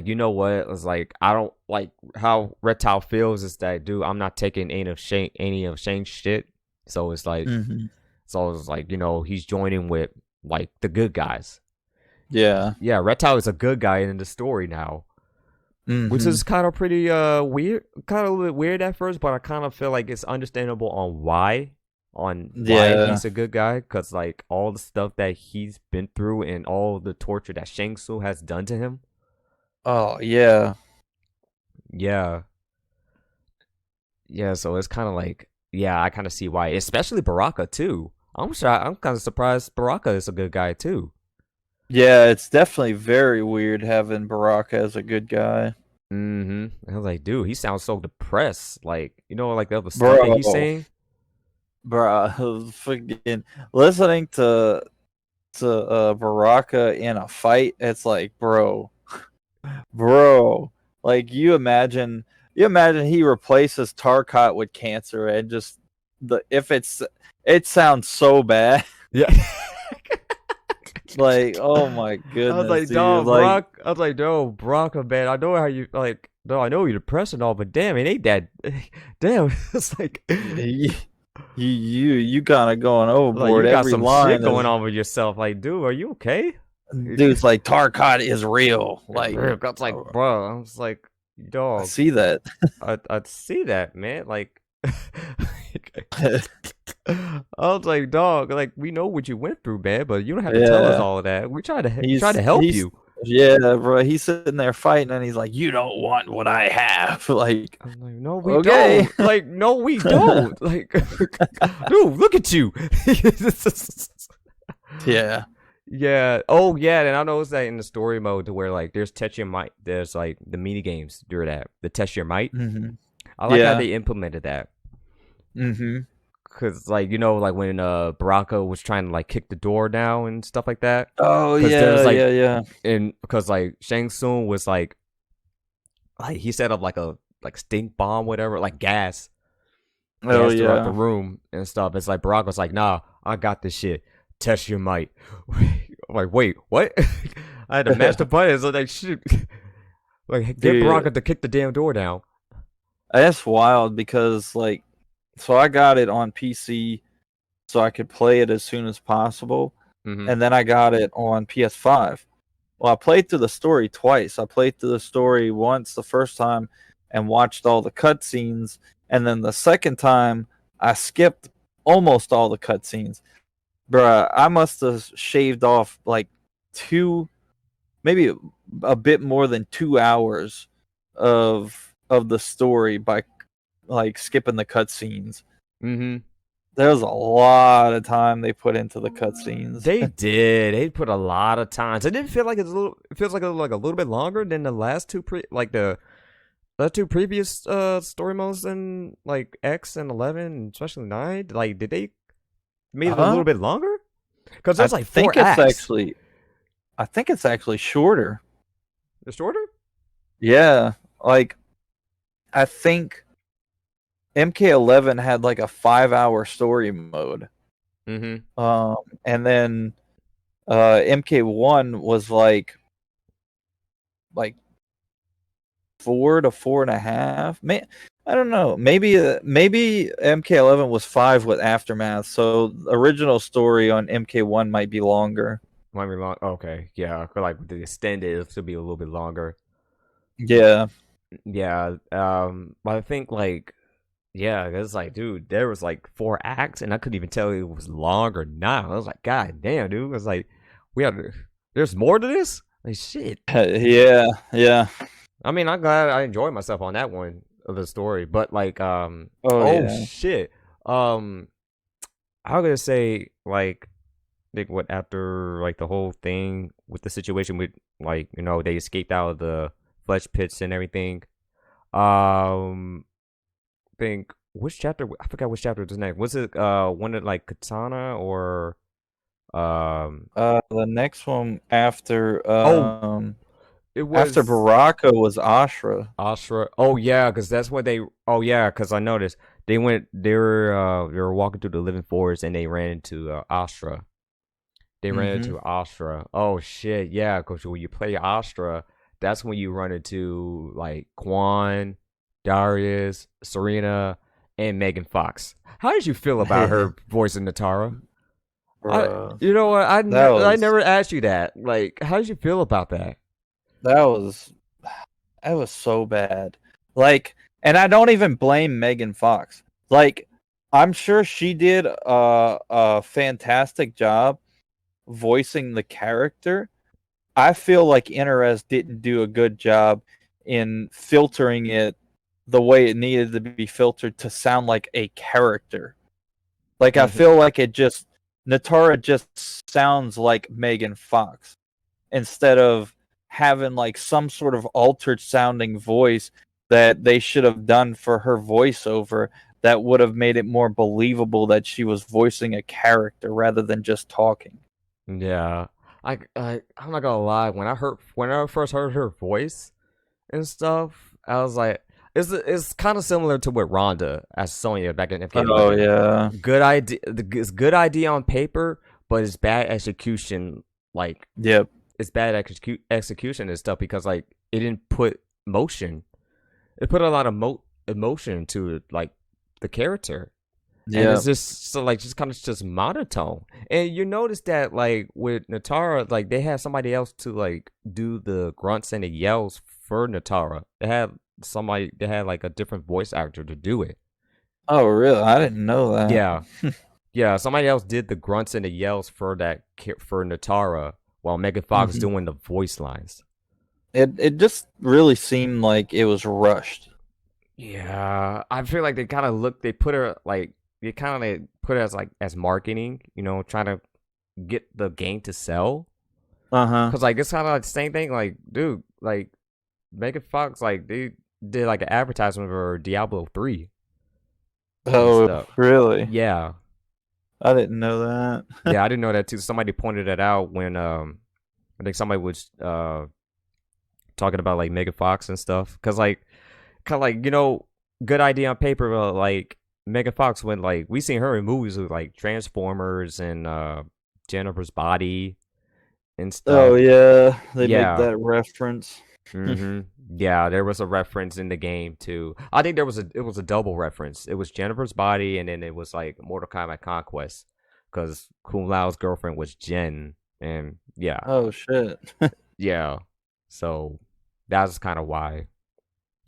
you know what? It's like, I don't like how Reptile feels. Is that, dude, I'm not taking any of Shane's shit. So it's like, so it's like, you know, he's joining with like the good guys. Yeah, Reptile is a good guy in the story now. which Mm-hmm. is kind of pretty weird, kind of a little bit weird at first, but I kind of feel like it's understandable on why Yeah. he's a good guy, because like all the stuff that he's been through and all the torture that Shang Tsung has done to him. Oh yeah. Yeah, yeah. So it's kind of like, yeah, I kind of see why, especially Baraka too. I'm kind of surprised Baraka is a good guy too. Yeah, it's definitely very weird having Baraka as a good guy. I was like, dude, he sounds so depressed. Like, like the other stuff that he's Bro, saying. bro, fucking listening to Baraka in a fight, it's like, bro, like you imagine he replaces Tarkat with cancer and just it sounds so bad. Yeah. Like, oh my I was goodness, like, dude. dog, Like, Brock. I was like, no, Brock, man. I know how you like. No, I know you're depressed and all, but damn, it ain't that. Damn, it's you kind of going like overboard. you got Every some shit line going is, on with yourself. Like, dude, are you okay? dude's like, Tarkat is real. It's Like, real. I was like, bro. I was like, I dog. see that. I'd see that, man. Like, I was like, dog. Like, we know what you went through, man, but you don't have to tell us Yeah, all of that. We try he's to help he's you. yeah, bro. He's sitting there fighting, and he's like, "You don't want what I have." Like, I'm like, no, we okay, don't. Like, no, we don't. Like, dude, look at you. yeah. Yeah. Oh, yeah. And I noticed that in the story mode to where like there's test your might. There's like the mini games during that. The test your might. Hmm. I like how Yeah. they implemented that. Hmm. Cause like like when Baraka was trying to like kick the door down and stuff like that. Oh Cause there's yeah, like yeah, yeah. and because like Shang Tsung was like he set up like a stink bomb, whatever, like Oh gas throughout the yeah. room and stuff. It's like Barack was like, "Nah, I got this shit. Test your might." I'm like, wait, what? I had to mash the buttons. So like, shit, like get Dude, Baraka to kick the damn door down. that's wild because like, so I got it on PC so I could play it as soon as possible, Mm-hmm. and then I got it on PS5. Well, I played through the story twice. I played through the story once the first time and watched all the cutscenes, and then the second time I skipped almost all the cutscenes. Bruh, I must have shaved off like maybe a bit more than 2 hours of the story by like skipping the cutscenes. Mm-hmm. There was a lot of time they put into the cutscenes. They did. They put a lot of time. It didn't feel like it's a little. It feels like a little bit longer than the last two the two previous story modes in like X and 11, especially 9. Like, did they made it a little bit longer? Because there's like four acts. I think it's actually shorter. The shorter? Yeah, like I think MK11 had like a 5-hour story mode. Mm-hmm. And then MK1 was like 4 to 4.5. I don't know. Maybe MK11 was 5 with Aftermath. So the original story on MK1 might be longer. Might be long. Okay, yeah. I feel like with the extended, it'll still be a little bit longer. Yeah. Yeah. But I think like, yeah, it's like, dude, there was like 4 acts, and I couldn't even tell it was long or not. I was like, God damn, dude. It's like there's more to this. Like shit. Yeah. Yeah. I mean, I'm glad I enjoyed myself on that one of the story, but like, Oh yeah. shit, I'm gonna say like, what after like the whole thing with the situation with like they escaped out of the flesh pits and everything. Think which chapter? I forgot which chapter was next. Was it one of like Katana or The next one after oh, it after was Baraka was Ashra. Ashra. Oh yeah, because that's what they. Oh yeah, because I noticed they went. They were walking through the living forest and they ran into Ashra. They ran into Ashra. Oh shit, yeah. Because when you play Ashra, that's when you run into like Quan, Darius, Serena, and Megan Fox. How did you feel about her voice in Natara? You know what? I never asked you that. Like, how did you feel about that? That was That was so bad. Like, and I don't even blame Megan Fox. Like, I'm sure she did a fantastic job voicing the character. I feel like Interez didn't do a good job in filtering it the way it needed to be filtered to sound like a character. Like, I feel like Natara just sounds like Megan Fox instead of having like some sort of altered sounding voice that they should have done for her voiceover that would have made it more believable that she was voicing a character rather than just talking. Yeah, I'm not gonna lie. When I first heard her voice and stuff, I was like, it's kind of similar to with Rhonda as Sonya back in FK11. Oh yeah, Good idea. It's good idea on paper, but it's bad execution. Like, yep. it's bad execution and stuff because like it didn't put motion. It put a lot of emotion to like the character. And Yeah. it's just so like just kind of just monotone. And you notice that like with Natara, like they had somebody else to like do the grunts and the yells for Natara. They had like a different voice actor to do it. Oh really? I didn't know that. Yeah. Yeah, somebody else did the grunts and the yells for Natara while Megan Fox doing the voice lines. It just really seemed like it was rushed. Yeah, I feel like they kind of put her like they kind of put it as like as marketing, you know, trying to get the game to sell. Cause like it's kind of like the same thing. Like, dude, like Megan Fox, like they did like an advertisement for Diablo 3. Oh really? Yeah, I didn't know that. yeah, I didn't know that too. Somebody pointed it out when I think somebody was talking about like Megan Fox and stuff. Cause like kind of like, you know, good idea on paper, but like Megan Fox when like we seen her in movies with like Transformers and Jennifer's Body and stuff. Oh yeah, they make that reference. Yeah, there was a reference in the game too. I think it was a double reference. It was Jennifer's Body and then it was like Mortal Kombat Conquest because Kung Lao's girlfriend was Jen and yeah. Oh shit. Yeah. So that's kind of why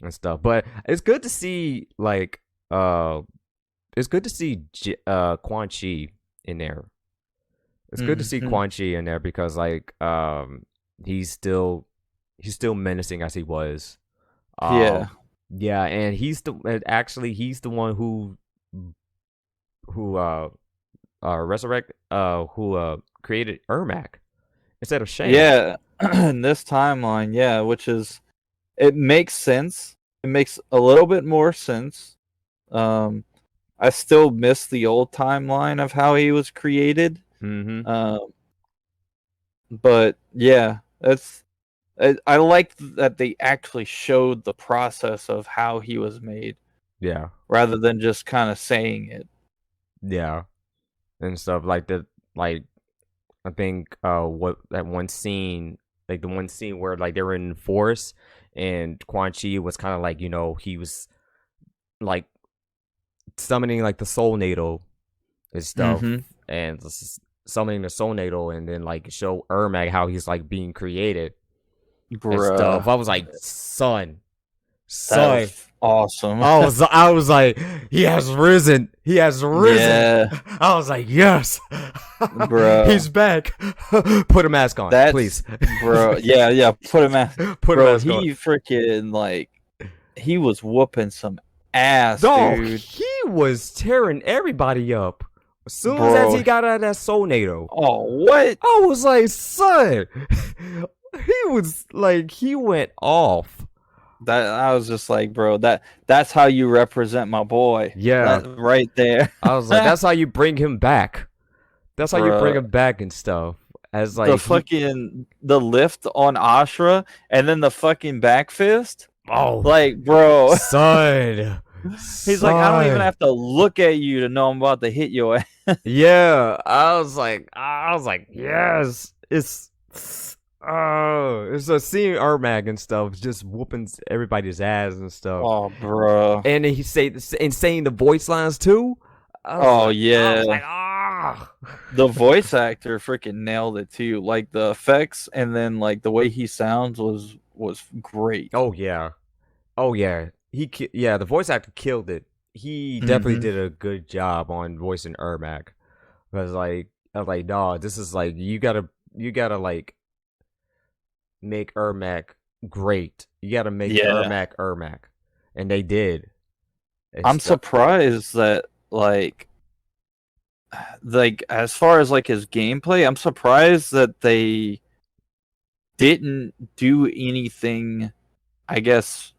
and stuff. But it's good to see like it's good to see Quan Chi in there. It's good to see Quan Chi in there because like he's still menacing as he was. Yeah. Yeah, and he's the one who created Ermac instead of Shane. Yeah. In this timeline, yeah, which is it makes sense. It makes a little bit more sense. I still miss the old timeline of how he was created. But yeah, I like that they actually showed the process of how he was made. Yeah. Rather than just kind of saying it. Yeah. And stuff like that. Like I think what that one scene, like the one scene where like they were in the forest and Quan Chi was kind of like, you know, he was like summoning like the soul natal and stuff and summoning the soul natal and then like show Ermac how he's like being created and stuff. I was like, son, awesome. I was like, he has risen. Yeah. I was like, yes, bro, he's back. Put a mask on, please, bro. Yeah, put a mask. Put a mask on. He freaking like he was whooping some ass, dude. He was tearing everybody up as soon as he got out of that soul natal. Oh, what? I was like, son, he went off. That I was just like, bro, that's how you represent my boy. Yeah, right there. I was like, that's how you bring him back. That's how you bring him back and stuff. As like the lift on Ashra and then the fucking back fist. Oh, like, bro, son. He's like, I don't even have to look at you to know I'm about to hit your ass. Yeah, I was like, yes, it's a seeing Ermac and stuff, just whooping everybody's ass and stuff. Oh, bro. And then he saying the voice lines too. Oh, yeah. I was like, ah. The voice actor freaking nailed it too. Like the effects and then like the way he sounds was was great. Oh yeah. Oh yeah. The voice actor killed it. He definitely Hmm. did a good job on voicing Ermac. Cause like I was like, dog, this is like you gotta like make Ermac great. You gotta make Yeah, Ermac, and they did. I'm It's surprised that like as far as like his gameplay, I'm surprised that they didn't do anything, I guess,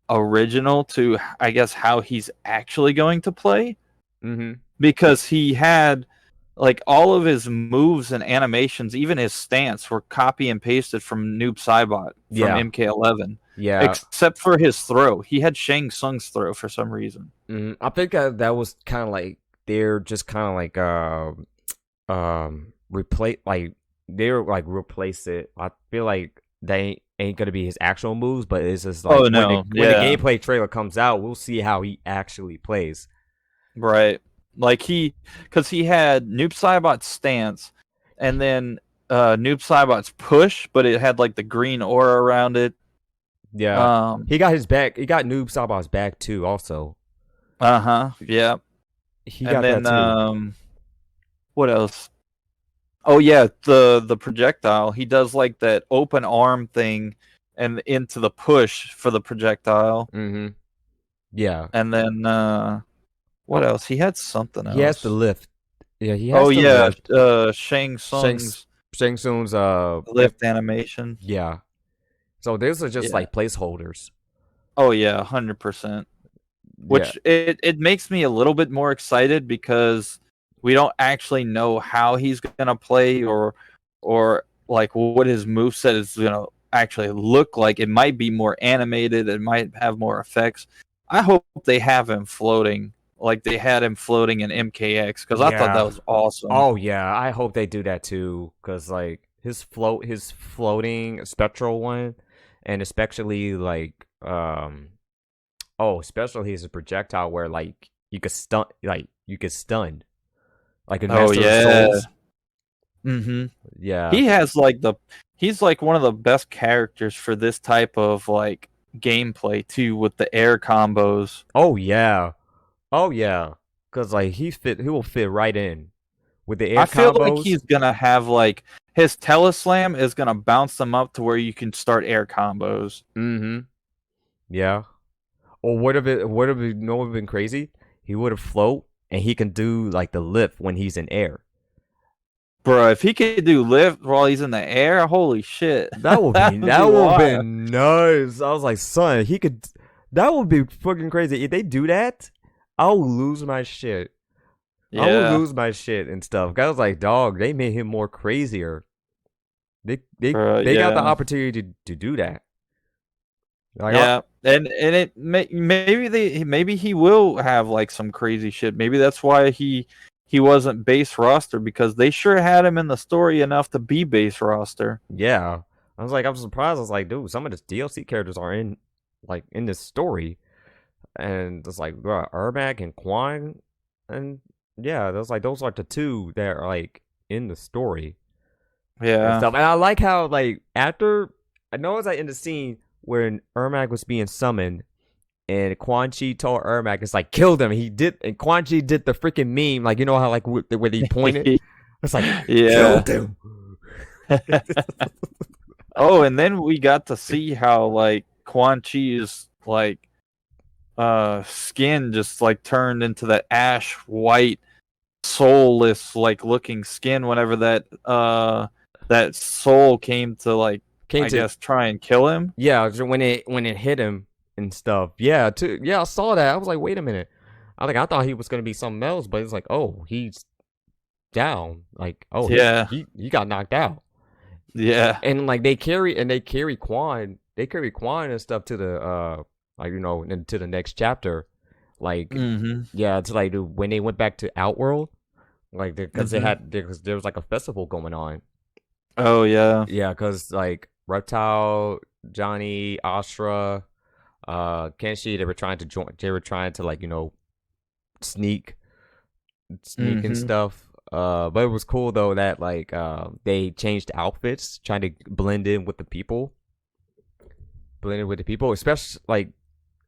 original to I guess how he's actually going to play, mm-hmm. because he had like all of his moves and animations, even his stance, were copy and pasted from Noob Saibot from Yeah, MK11, yeah. except for his throw. He had Shang Tsung's throw for some reason. I think that was kind of like they're just kind of like replace like they're like replace it. I feel like they ain't gonna be his actual moves, but it's just like Oh when no, the yeah, gameplay trailer comes out, we'll see how he actually plays. right. Like because he had Noob Saibot's stance, and then Noob Saibot's push, but it had like the green aura around it. Yeah, Um, he got his back. He got Noob Saba's back too. Also, yeah. he And got that then too. what else? Oh yeah, the projectile. He does like that open arm thing and into the push for the projectile. Mm-hmm. Yeah. And then what else? He had something He has to else. lift. Yeah, he Oh has to yeah, lift. Shang Shang Tsung's Shang Tsung's lift animation. yeah. So these are just Yeah. like placeholders. Oh yeah, 100%. Yeah. Which it makes me a little bit more excited because we don't actually know how he's gonna play or like what his moveset is gonna actually look like. It might be more animated, it might have more effects. I hope they have him floating like they had him floating in MKX because I thought that Yeah. was awesome. Oh yeah, I hope they do that too, cause like his floating spectral one, and especially like especially his projectile where like you could stun, like in Oh Master of yeah. Souls. Hmm. Yeah. He has like he's like one of the best characters for this type of like gameplay too, with the air combos. Oh yeah. Oh yeah. Cause like he will fit right in with the air I feel like combos. he's gonna have like his teleslam is gonna bounce them up to where you can start air combos. Mm-hmm. Yeah. Or would have no would have been crazy? He would have float and he can do like the lift when he's in air. Bro, if he could do lift while he's in the air, holy shit. That would That be would be that would wild. be nuts. I was like, son, he could. That would be fucking crazy if they do that. I'll lose my shit. I will Yeah. lose my shit and stuff. I was like, dog, they made him more crazier. Bro, They got the yeah. opportunity to do that. Like, Yeah. And maybe he will have like some crazy shit. Maybe that's why he wasn't base roster, because they sure had him in the story enough to be base roster. yeah. I was like, I'm surprised. I was like, dude, some of the DLC characters are in this story, and it's like, bro, Ermac and Quan, and yeah, those are the two that are like in the story and Yeah. stuff. And I like how like after I know it's like in the scene when Ermac was being summoned and Quan Chi told Ermac it's like kill them. He did and Quan Chi did the freaking meme, like you know how like where he pointed? It's like kill Yeah. them. Oh, and then we got to see how like Quan Chi's like skin just like turned into that ash white soulless like looking skin whenever that soul came to like Came I to guess try and kill him. yeah, when it hit him and stuff. Yeah, too. Yeah, I saw that. I was like, wait a minute. I thought he was gonna be something else, but it's like, oh, he's down. Like, oh, Yeah. he got knocked out. Yeah. And like they carry Quan and stuff to the like you know into the next chapter. Like Mhm. yeah, to like when they went back to Outworld, like because Mhm. there was like a festival going on. Oh yeah. Yeah, because like Reptile, Johnny, Astra, Kenshi, they were trying to join. They were trying to like you know sneak, sneak and Mhm. stuff. But it was cool though that like they changed outfits, trying to blend in with the people. blended with the people, especially like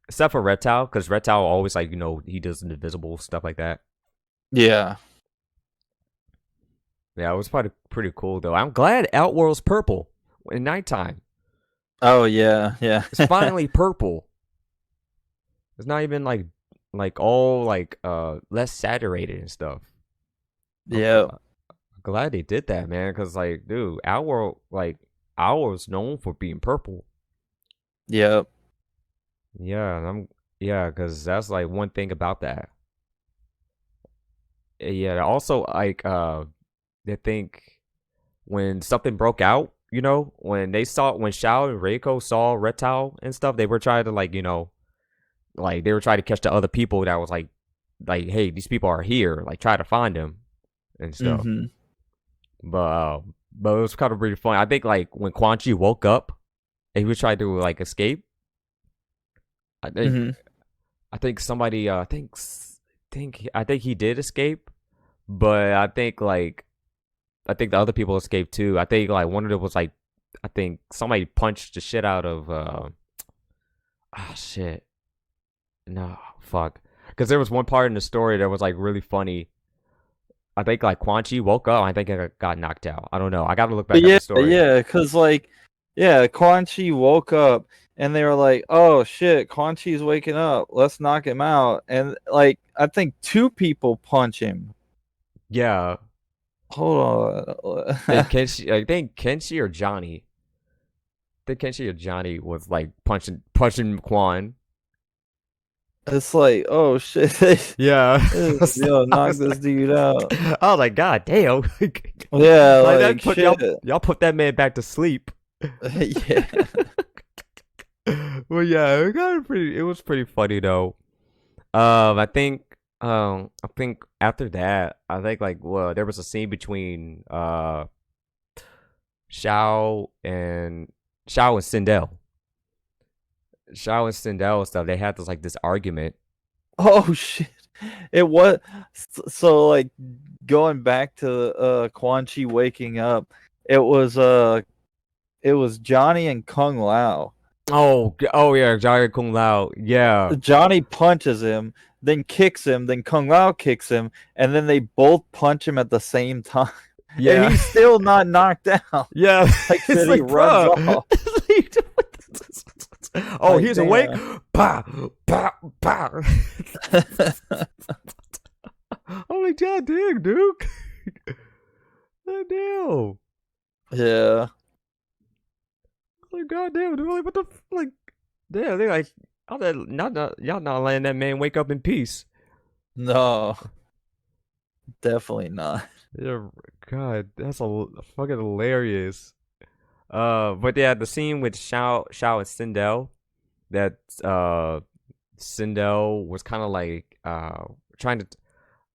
except for Reptile, because Reptile always like he does invisible stuff like that. Yeah. Yeah, it was pretty cool though. I'm glad Outworld's purple in nighttime. Oh yeah, yeah. It's finally purple. It's not even like all like less saturated and stuff. Yeah. I'm glad they did that, man. Because like, dude, Outworld's known for being purple. Yep. Yeah, because that's like one thing about that. Yeah, also like I think when something broke out, when Shao and Reiko saw Reptile and stuff, they were trying to like they were trying to catch the other people that was like hey, these people are here, like try to find them and stuff. Mm-hmm. But it was kind of really funny. I think like when Quan Chi woke up and he was trying to like escape, I think Mm-hmm. I think somebody I think he did escape, but I think the other people escaped too. I think like one of them was like I think somebody punched the shit out of shit. No, fuck. Because there was one part in the story that was like really funny. I think like Quan Chi woke up. I think I got knocked out. I don't know. I got to look back at the story. Yeah, because Quan Chi woke up and they were like, "Oh shit, Quan Chi's waking up. Let's knock him out." And like, I think 2 people punch him. Yeah. Hold on. I think Kenshi or Johnny. I think Kenshi or Johnny was like punching Quan. It's like, oh shit. Yeah. Knock this dude out. I was like, God damn. Yeah, like that shit. y'all put that man back to sleep. Yeah. Well, yeah, it was pretty funny though. I think after that, I think there was a scene between Shao and Sindel. Shao and Sindel stuff. They had this argument. Oh shit. It was so like going back to Quan Chi waking up. It was Johnny and Kung Lao. Oh yeah, Johnny Kung Lao. Yeah. Johnny punches him, then kicks him, then Kung Lao kicks him, and then they both punch him at the same time. Yeah. And he's still not knocked out. Yeah. Like it's he runs off. Oh, like, he's damn. awake. Bah, bah, bah. I'm like, God damn, dude. God damn. Yeah. Like, God damn, dude. Like, what the damn, they're like, y'all not letting that man wake up in peace. No. Definitely not. Yeah, God, that's fucking hilarious. But yeah, the scene with Shao and Sindel, that Sindel was kind of like trying to,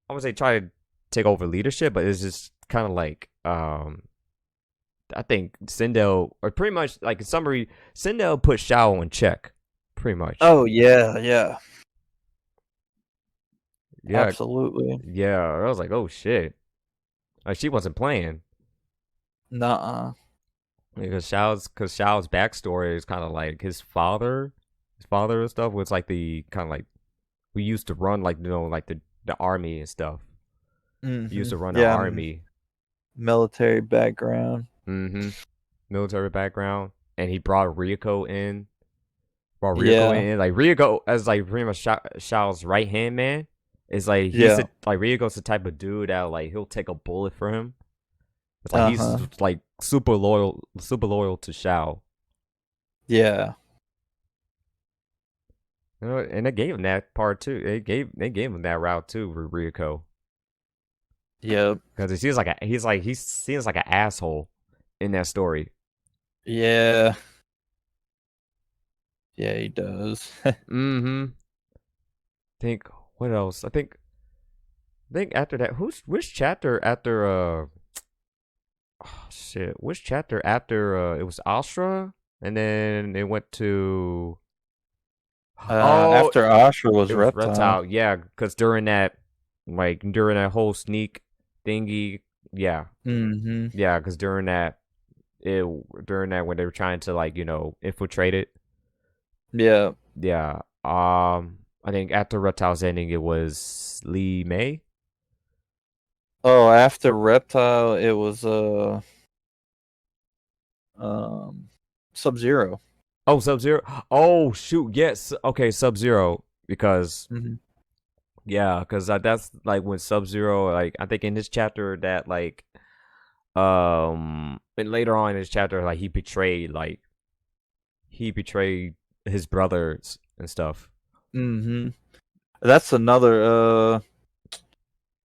I would say try to take over leadership, but it's just kind of like I think Sindel, or pretty much like in summary, Sindel put Shao in check, pretty much. Oh yeah, yeah. Yeah, absolutely. Yeah, I was like, oh shit, like she wasn't playing. Nuh-uh. Because Shao's backstory is kind of like his father and stuff was like the kind of like we used to run like like the army and stuff. Mm-hmm. He used to run the army. Military background. Mm-hmm. Military background, and he brought Ryuko in. Like Ryuko as like pretty much Shao's right hand man. Is like Ryuko's the type of dude that like he'll take a bullet for him. It's like he's like super loyal to Shao. Yeah. And they gave him that part too. They gave him that route too with Ryuko. Yep. Because he seems like an asshole in that story. Yeah. Yeah, he does. Mm-hmm. Think what else? I think after that, which chapter after which chapter after it was Astra, and then it went to after Astra was Reptile. Yeah, because during that whole sneak thingy, yeah, mm-hmm. yeah, because during that when they were trying to infiltrate it, Yeah. Yeah. I think after Reptile's ending, it was Lee May. Oh, after Reptile, it was um Sub-Zero. Oh, Sub Zero. Oh, shoot. Yes. Okay, Sub Zero. Because Mm-hmm. yeah, because that's like when Sub Zero, like I think in this chapter that like and later on in this chapter, like he betrayed his brothers and stuff. Mm-hmm. That's another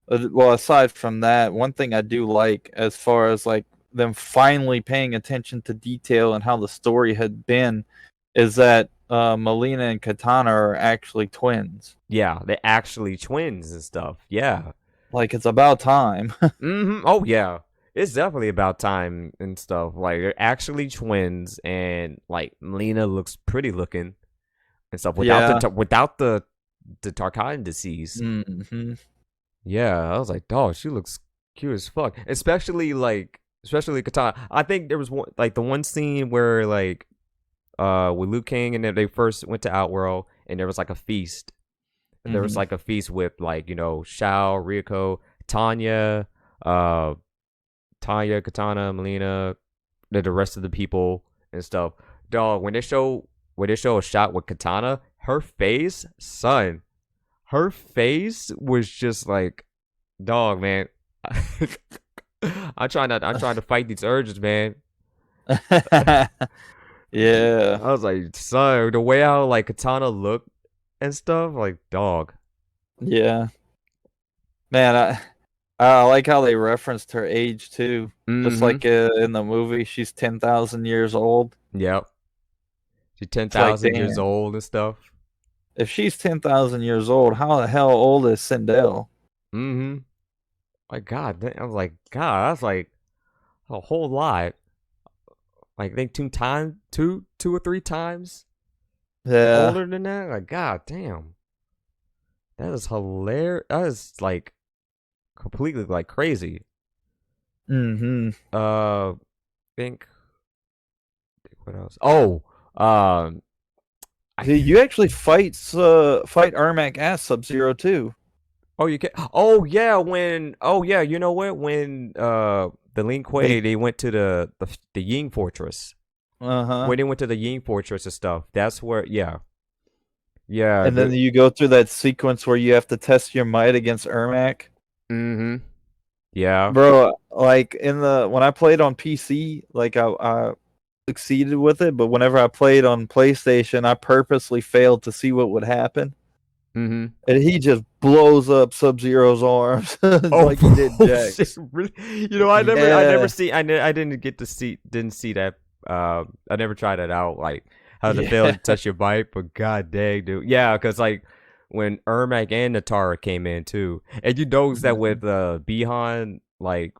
well, aside from that, one thing I do like as far as like them finally paying attention to detail and how the story had been is that Melina and Katana are actually twins. Yeah, they're actually twins and stuff. Yeah. Like it's about time. Oh yeah. It's definitely about time and stuff. Like they're actually twins, and like Melina looks pretty looking and stuff without Yeah. the Tarkatan disease. Mm-hmm. Yeah, I was like, dog, she looks cute as fuck. Especially Katana. I think there was the one scene where like with Liu Kang and then they first went to Outworld and there was like a feast. There was Mm-hmm. like a feast with like, Shao, Ryuko, Tanya, uh Katana, Melina, the rest of the people and stuff. Dog, when they show a shot with Katana, her face was just like, dog, man. I'm trying to fight these urges, man. Yeah. I was like, son, the way how like Katana looked and stuff, like, dog. Yeah. Man, I like how they referenced her age too. Just Mm-hmm. like in the movie, she's 10,000 years old. Yep. She's ten It's like, thousand years damn, old and stuff. if she's 10,000 years old, how the hell old is Sindel? Mm-hmm. Like, God, I was like, God, that's like a whole lot. Like, I think two or three times Yeah. older than that. Like, God damn, that is hilarious. That is like completely like crazy. Mm-hmm. Think what else? Oh, I You actually fight Ermac as Sub-Zero too. oh you can oh yeah, you know what when the Lin They Kuei they went to the Ying Fortress. uh-huh. When they went to the Ying Fortress and stuff, that's where yeah And then you go through that sequence where you have to test your might against Ermac. mm-hmm yeah Bro, like when I played on PC, like I succeeded with it, but whenever I played on PlayStation, I purposely failed to see what would happen. mm-hmm And he just blows up Sub-Zero's arms oh, like he did oh shit Jax. really I never Yeah. see I didn't get to see didn't see that I never tried it out like how to fail Yeah. to touch your bite but god dang dude yeah because like when Ermac and Natara came in too and you notice that with Bihan like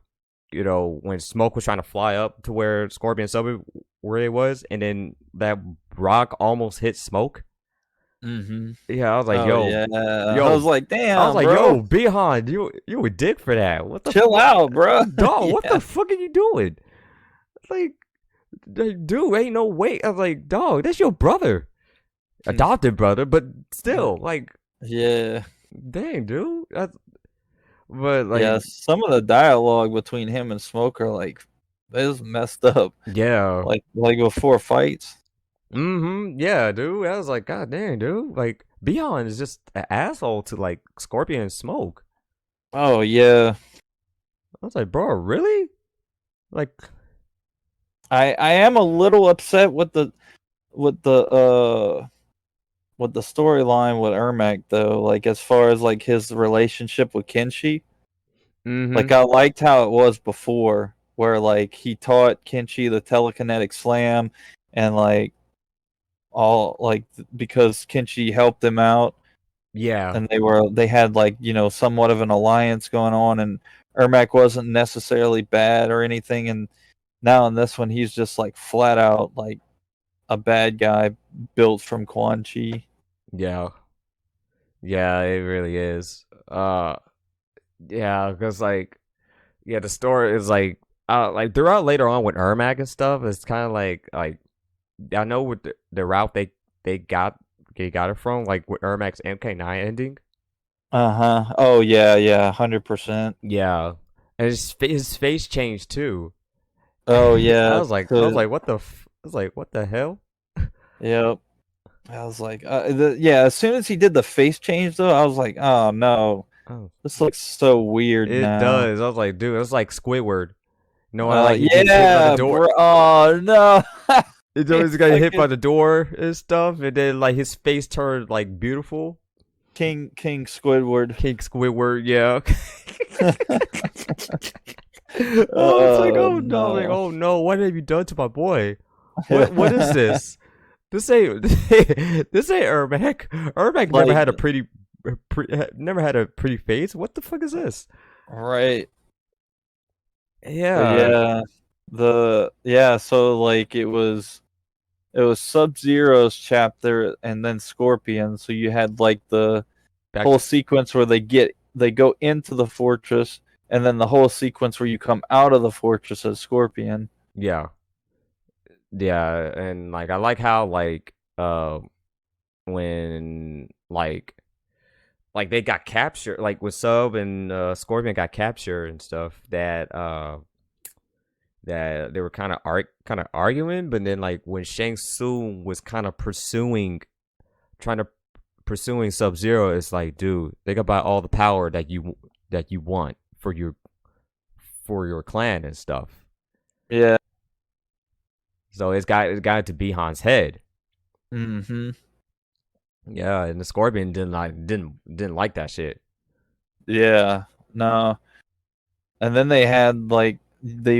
when Smoke was trying to fly up to where Scorpion Suburb where it was and then that rock almost hit Smoke Mm-hmm. yeah I was like Oh yeah. I was yo like, I was damn, like, bro. yo, Bihan, you a dick for that. What the Chill what out, bro. dog, what Yeah. the fuck are you doing? Like, dude, ain't no way. I was like, dog, that's your brother. Adopted brother, but still, like, Yeah. dang, dude. But like, Yeah, some of the dialogue between him and Smoke are like is messed up. yeah. Like before fights. Yeah, dude. I was like, God dang, dude. Like, Bihan is just an asshole to like Scorpion and Smoke. Oh yeah. I was like, bro, really? Like, I am a little upset with the with the storyline with Ermac though, like as far as like his relationship with Kenshi. Like mm-hmm. I liked how it was before where like he taught Kenshi the telekinetic slam and like all like because Kenshi helped him out Yeah. and they had like, somewhat of an alliance going on and Ermac wasn't necessarily bad or anything and now in this one he's just like flat out like a bad guy built from Quan Chi. Yeah. Yeah, it really is. Yeah, because like, yeah, the story is like throughout later on with Ermac and stuff, it's kind of like I know with the route they got it from, like with Ermac's MK9 ending. Oh yeah, 100%. Yeah, and his face changed too. Oh yeah, I was like, what the? I was like, what the hell? yep. I was like, yeah. As soon as he did the face change, though, I was like, oh no, Oh, this looks so weird it now. does. I was like, dude, it's like Squidward. You know, when like he gets hit by the Yeah, door. bro. Oh no, It's always it's got hit by fucking the door and stuff, and then like his face turned like beautiful. King Squidward. King Squidward, yeah. Oh, it's like, Oh oh no, like, no. oh no, what have you done to my boy? What is this? This ain't this ain't Ermac. Ermac never Like had a never had a pretty face. What the fuck is this? right. But Yeah, yeah, so like it was Sub-Zero's chapter and then Scorpion. So you had like the back whole to sequence where they go into the fortress, and then the whole sequence where you come out of the fortress as Scorpion. yeah, yeah, and like I like how like when like they got captured, like with Sub and Scorpion got captured and stuff, that they were kind of arguing, but then like when Shang Tsung was kind of trying to pursuing Sub Zero, it's like, dude, think about all the power that you want for your clan and stuff. Yeah. So it's got to be Han's head. Mm-hmm. Yeah, and the Scorpion didn't like that shit. Yeah. No. And then they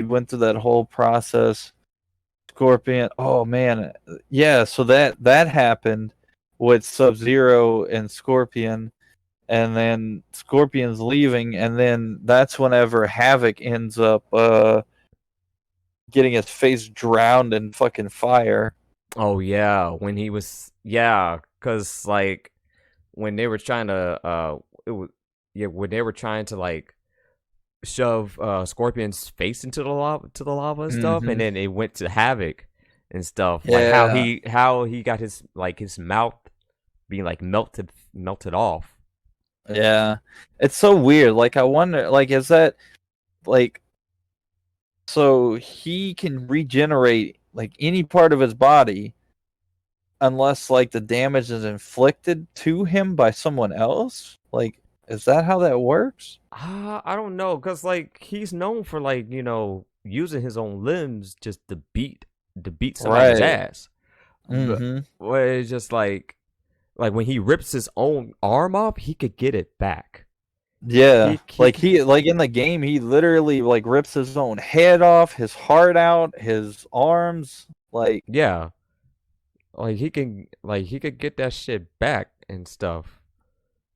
went through that whole process. Scorpion. Oh man. Yeah. So that happened with Sub-Zero and Scorpion, and then Scorpion's leaving, and then that's whenever Havoc ends up getting his face drowned in fucking fire. Oh yeah, when he was cuz like when they were trying to when they were trying to like shove Scorpion's face into the lava and stuff, and Mm-hmm. then it went to Havoc and stuff. Like Yeah. how he got his mouth being like melted off. Yeah. It's so weird. Like I wonder, like, is that like so he can regenerate like any part of his body unless like the damage is inflicted to him by someone else? Like, is that how that works? I don't know, cuz like he's known for like, using his own limbs just to beat somebody's Right. ass. But Mm-hmm. well, it's just like when he rips his own arm off, he could get it back. Yeah. He Like could, he like in the game he literally like rips his own head off, his heart out, his arms, like yeah. Like he could get that shit back and stuff.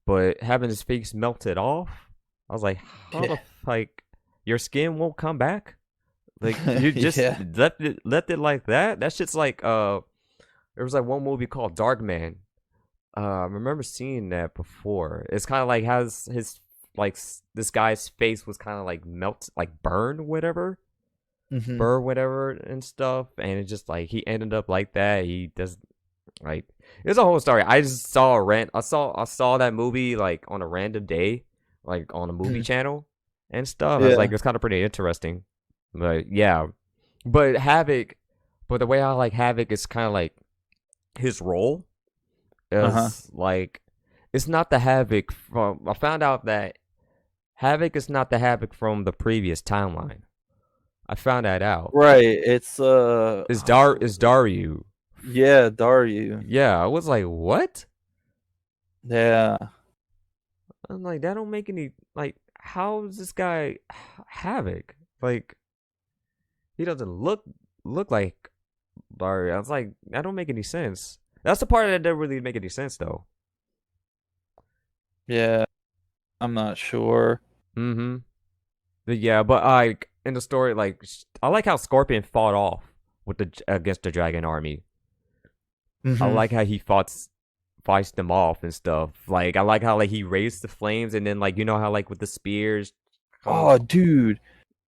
But having his face melted off, I was like, how the yeah. like your skin won't come back? Like you just Yeah. left it like that? That shit's like there was like one movie called Dark Man. I remember seeing that before. It's kind of like has his this guy's face was kind of like like Mm-hmm. burn whatever and stuff, and it just like he ended up like that. He does like it's a whole story. I just saw I saw that movie like on a random day, like on a movie channel and stuff. I was like, Yeah. it's kind of pretty interesting, but yeah, but Havoc, but the way I like Havoc is kind of like his role Uh-huh. is like it's not the Havoc from. I found out that Havoc is not the Havoc from the previous timeline. I found that out. Right. It's Is Daru. yeah, Daru. Yeah, I was like, what? Yeah. I'm like, that don't make any like. How is this guy Havoc? Like, he doesn't look like Daru. I was like, that don't make any sense. That's the part that didn't really make any sense though. Yeah. I'm not sure. Mm-hmm. But yeah, but like in the story, like I like how Scorpion fought off with the against the dragon army. I Mm-hmm. like how he fights them off and stuff. Like I like how like he raised the flames and then like how like with the spears come Oh, dude.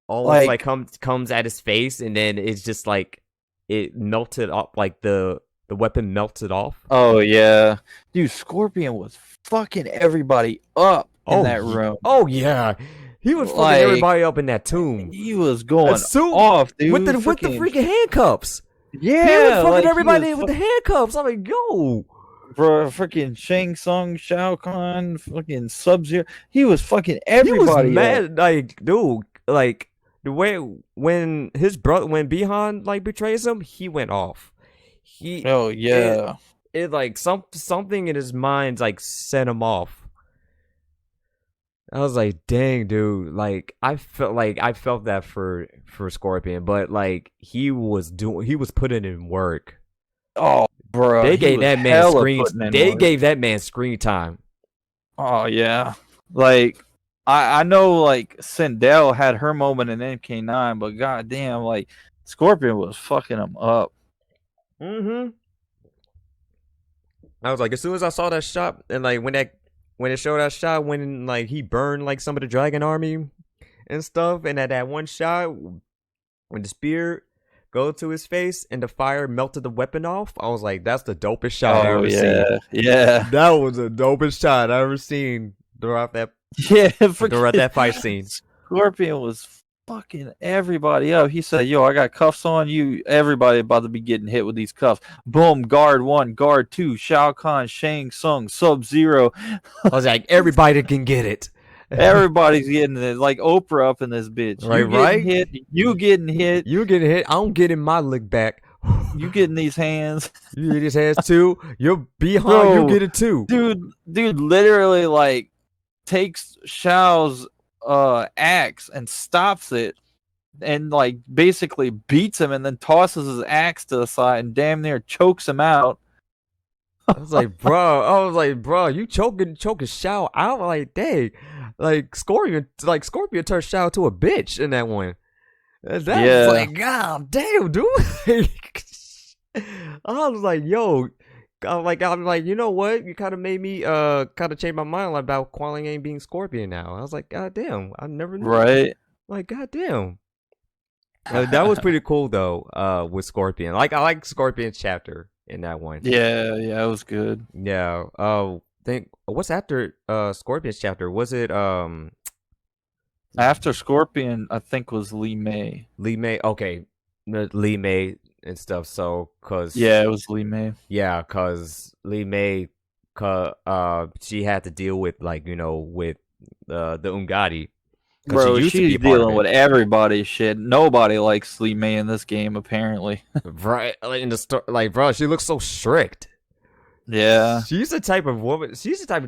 almost like Like comes at his face and then it's just like it melted up like the the weapon melted off. Oh yeah, dude, Scorpion was fucking everybody up in that room. Oh yeah, he was fucking Like, everybody up in that tomb. he was going Assume off, dude. with the freaking handcuffs. Yeah, He was fucking like, everybody with the handcuffs. I'm like, yo, bro, freaking Shang Tsung, Shao Kahn, fucking Sub-Zero. He was fucking he was everybody up. mad. Like, dude, like the way when his brother, when Bihan like betrays him, he went off. Oh yeah. It like something in his mind like set him off. I was like, dang, dude. Like I felt that for Scorpion, but like he was putting in work. Oh, bro. They gave that man screen time. Oh yeah. Like I know like Sindel had her moment in MK9, but goddamn, like Scorpion was fucking him up. Mm-hmm. I was like, as soon as I saw that shot, and like when it showed that shot when like he burned like some of the dragon army and stuff, and at that one shot when the spear go to his face and the fire melted the weapon off, I was like, that's the dopest shot I ever seen. Yeah. That was the dopest shot I ever seen throughout that throughout that fight scene. Scorpion was fucking everybody up. He said, yo, I got cuffs on you. Everybody about to be getting hit with these cuffs. Boom, guard 1, guard 2, Shao Kahn, Shang Tsung, Sub-Zero. I was like, everybody can get it. Everybody's getting it. Like Oprah up in this bitch. Right? You getting hit. You getting hit. I'm getting my lick back. You getting these hands. You get his hands too. You're behind. You get it too. Dude literally like takes Shao's axe and stops it and like basically beats him and then tosses his axe to the side and damn near chokes him out. I was like, bro, you choking Shao out like dang. Like Scorpion turned Shao to a bitch in that one. Was like, god damn, dude. I was like, yo, I'm like, you know what? You kind of made me kind of change my mind about Kuan Yin Yang being Scorpion now. I was like, god damn, I never knew. Right. Like, god damn. That was pretty cool though. With Scorpion, like I like Scorpion's chapter in that one. Yeah, it was good. Yeah. Think what's after Scorpion's chapter? Was it after Scorpion? I think was Li Mei. Li Mei. Okay, Li Mei and stuff. So, it was Li Mei. Yeah, cause Li Mei, she had to deal with like with the Ungadi. Bro, she's dealing with everybody. Shit, nobody likes Li Mei in this game apparently. Right, like in the story, like bro, she looks so strict. Yeah, she's the type of woman. She's the type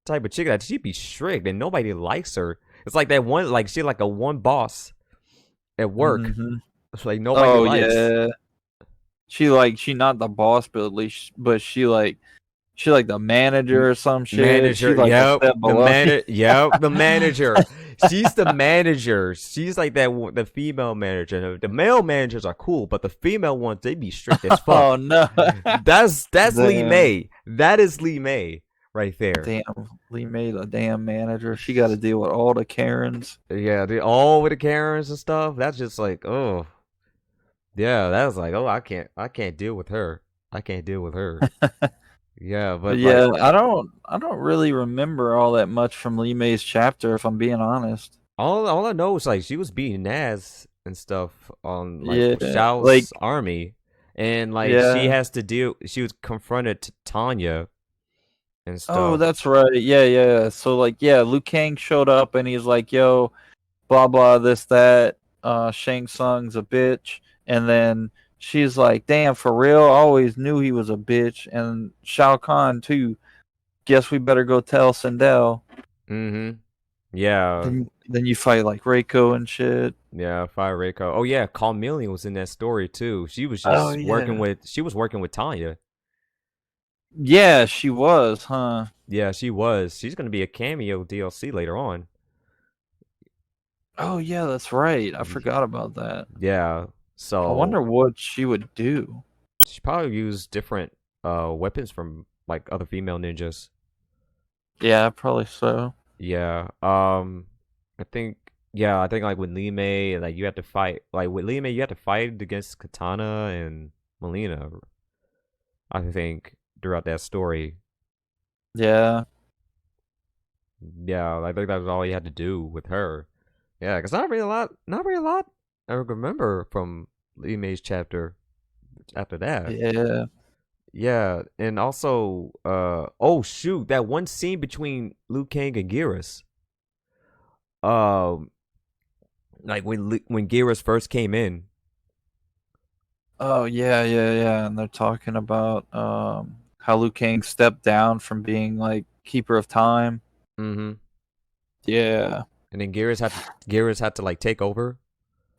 of chick that she'd be strict and nobody likes her. It's like that one, like she like a one boss at work. Mm-hmm. It's like nobody likes. Yeah, she not the boss, but at least she like the manager or some shit. Manager, like the manager. She's the manager. She's like the female manager. The male managers are cool, but the female ones, they be strict as fuck. Oh no, that's Li Mei. That is Li Mei right there. Damn, Li Mei, the damn manager. She got to deal with all the Karens. Yeah, all with the Karens and stuff. That's just like, oh, yeah. That was like, oh, I can't deal with her. I can't deal with her. Yeah, but yeah, like, I don't really remember all that much from Li Mei's chapter, if I'm being honest. All I know is like she was beating ass and stuff on like Shao's army, and like she was confronted to Tanya and stuff. Oh, that's right. Yeah. So like, Liu Kang showed up and he's like, yo, blah blah, this that. Shang Tsung's a bitch, and then she's like, damn, for real? I always knew he was a bitch. And Shao Kahn, too. Guess we better go tell Sindel. Mm-hmm. Yeah. Then you fight, like, Reiko and shit. Yeah, fight Reiko. Oh, yeah, Carmelian was in that story, too. She was just working with Tanya. Yeah, she was, huh? Yeah, she was. She's going to be a cameo DLC later on. Oh, yeah, that's right. I forgot about that. Yeah. So I wonder what she would do. She probably use different weapons from like other female ninjas. Yeah, probably so. Yeah. I think like with Li Mei, like you have to fight. Like with Li Mei, you have to fight against Katana and Melina. I think throughout that story. Yeah. Yeah, I think that was all he had to do with her. Yeah, because not really a lot I remember from Lee May's chapter after that. Yeah. Yeah, and also, oh shoot, that one scene between Liu Kang and Geras. Um, like when Geras first came in. Oh yeah, yeah, yeah. And they're talking about how Liu Kang stepped down from being like keeper of time. Mm-hmm. Yeah. And then Geras had to like take over.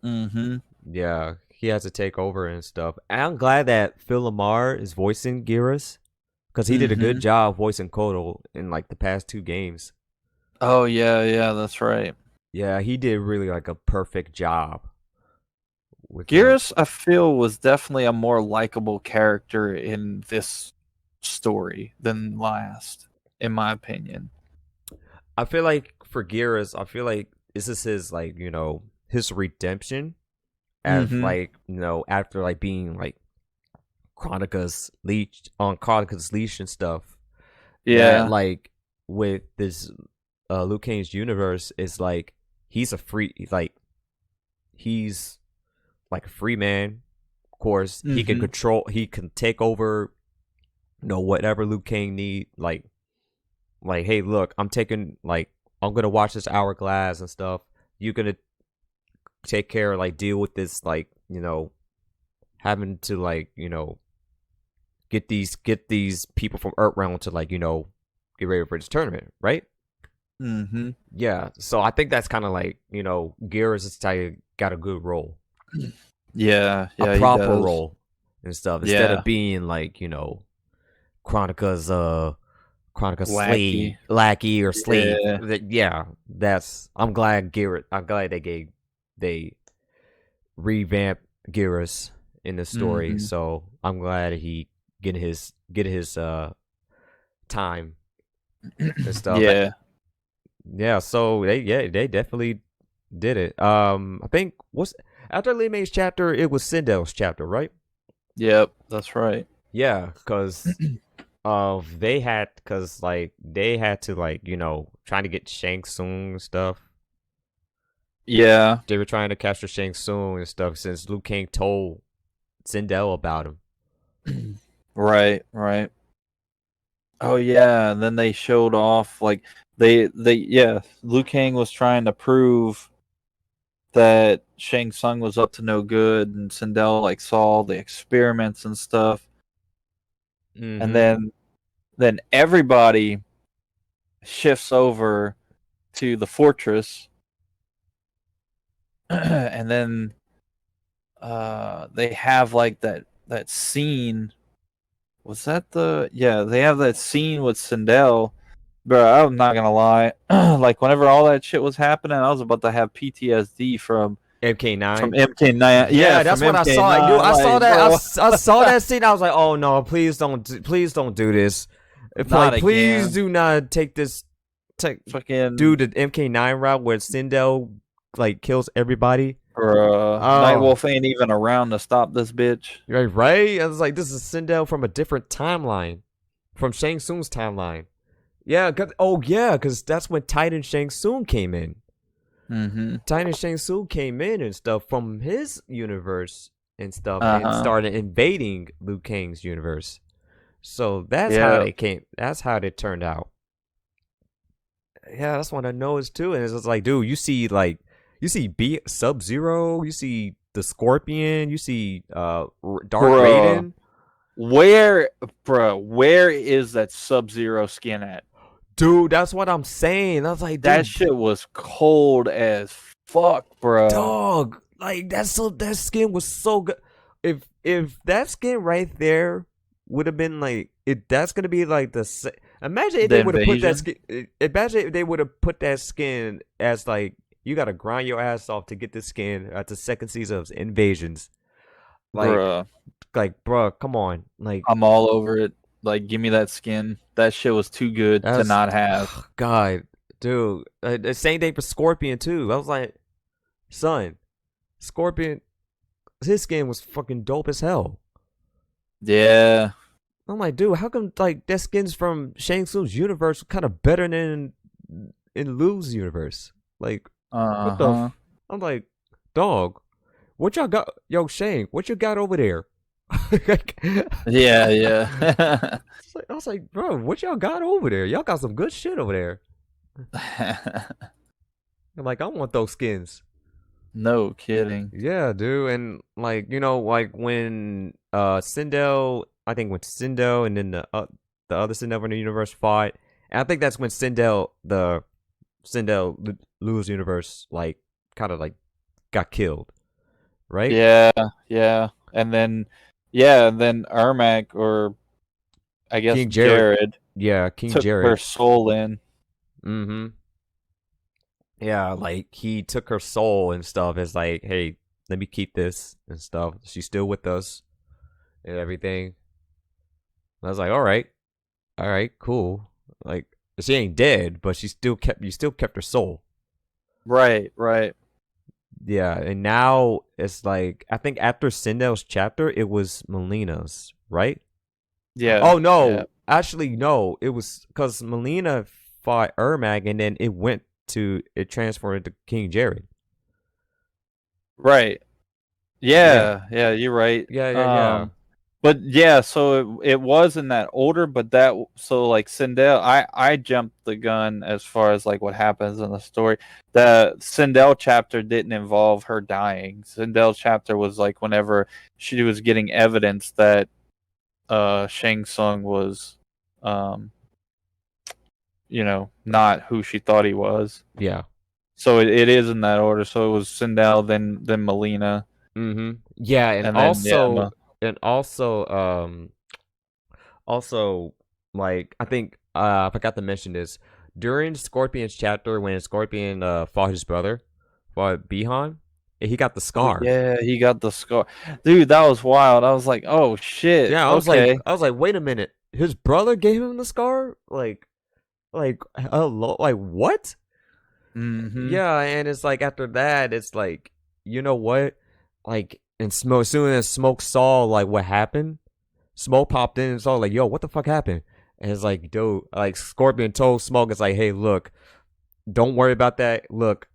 Mm-hmm. Yeah, he has to take over and stuff. And I'm glad that Phil Lamar is voicing Geras because he did a good Mm-hmm. job voicing Kotal in like the past 2 games. Oh yeah, yeah, that's right. Yeah, he did really like a perfect job with him. Geras, I feel, was definitely a more likable character in this story than last, in my opinion. I feel like for Geras, I feel like this is his like his redemption as Mm-hmm. like after like being like Chronica's leash and stuff. That Yeah. like with this Liu Kang's universe is like he's like a free man. Of course, Mm-hmm. he can take over whatever Liu Kang need like hey, look, I'm gonna watch this hourglass and stuff. You're gonna take care like deal with this like having to like get these people from Earthrealm to like get ready for this tournament, right? Mm-hmm. Yeah, so I think that's kind of like Geras is got a good role, Yeah, a yeah, he proper does. role and stuff instead Yeah. of being like Chronica's slave Lackey. lackey or slave. Yeah. Yeah, I'm glad they revamped Geras in the story. Mm-hmm. So I'm glad he get his time and stuff. Yeah. Yeah, so they definitely did it. I think what's after Lee May's chapter, it was Sindel's chapter, right? Yep, that's right. Yeah, cause they had to like trying to get Shang Tsung and stuff. Yeah. They were trying to capture Shang Tsung and stuff since Liu Kang told Sindel about him. Right, right. Oh yeah, and then they showed off like they yeah, Liu Kang was trying to prove that Shang Tsung was up to no good, and Sindel like saw the experiments and stuff, and Mm-hmm. then everybody shifts over to the fortress, and then they have like that scene. Was that the yeah? They have that scene with Sindel. Bro, I'm not gonna lie. Like whenever all that shit was happening, I was about to have PTSD from MK9. MK9. Yeah, Yeah, from that's what I saw. I knew MK9. I saw Like, that. bro, I saw that scene. I was like, "Oh no, please don't do this. not Please again. do not do Fucking the MK9 route where Sindel like kills everybody." Oh, Nightwolf ain't even around to stop this bitch. right. I was like, "This is Sindel from a different timeline, from Shang Tsung's timeline." Yeah, cause that's when Titan Shang Tsung came in. Mm-hmm. Titan Shang Tsung came in and stuff from his universe and stuff Uh and huh. started invading Liu Kang's universe. So that's how Yeah. they came. That's how they turned out. Yeah, that's what I noticed too. And it's just like, dude, you see B Sub Zero, you see the Scorpion, you see Darth Bruh. Raiden. Where, bruh, where is that Sub Zero skin at? Dude, that's what I'm saying. I was like, That dude, shit was cold as fuck, bruh. dog, like that skin was so good. If that skin right there would have been like if that's gonna be like imagine if The they would have put that invasion, skin. Imagine if they would have put that skin as like you gotta grind your ass off to get this skin at the second season of Invasions. Like bruh. bro, come on, like I'm all over it. Like, give me that skin. That shit was too good to that's not have. God, dude. The same thing for Scorpion too. I was like, son, Scorpion, his skin was fucking dope as hell. Yeah. I'm like, dude, how come like that skins from Shang Tsung's universe kind of better than in Lu's universe? Like, what the? Uh-huh. I'm like, dog, what y'all got? Yo, Shang, what you got over there? Like, Yeah, yeah. I was like, bro, what y'all got over there? Y'all got some good shit over there. I'm like, I want those skins. No kidding. Yeah, dude, and like like when Sindel, I think when Sindel and then the other Sindel in the universe fought, and I think that's when Lu's universe like kind of like got killed, right? Yeah, yeah. And then Ermac, or I guess King Jared, Jared, yeah, King took her Jared. soul in. Mm-hmm. Yeah, like he took her soul and stuff. It's like, hey, let me keep this and stuff. She's still with us and everything. I was like, all right, cool. Like she ain't dead, but you still kept her soul. Right, right. Yeah, and now it's like I think after Sindel's chapter, it was Melina's, right? Yeah, Oh yeah. no, actually no, it was because Melina fought Ermac, and then it transferred to King Jared. Right. Yeah, Yeah, yeah, you're right. yeah. But yeah, so it was in that order, but so like Sindel, I jumped the gun as far as like what happens in the story. The Sindel chapter didn't involve her dying. Sindel chapter was like whenever she was getting evidence that Shang Tsung was um not who she thought he was. Yeah. So it is in that order. So it was Sindel, then Melina, Mm-hmm. Yeah, and then yeah, and also like I think I forgot to mention this during Scorpion's chapter when Scorpion fought his brother, fought Bihan, and he got the Oh scar. yeah, he got the scar. Dude, that was wild. I was like, "Oh shit." Yeah, Okay. I was like, wait a minute, his brother gave him the scar? Like, hello, like what? Mhm. Yeah, and it's like after that, it's like, you know what? Like, and Smoke, as soon as Smoke saw like what happened, Smoke popped in and saw like, yo, what the fuck happened? And it's like, dude, like Scorpion told Smoke, it's like, hey, look, don't worry about that. Look,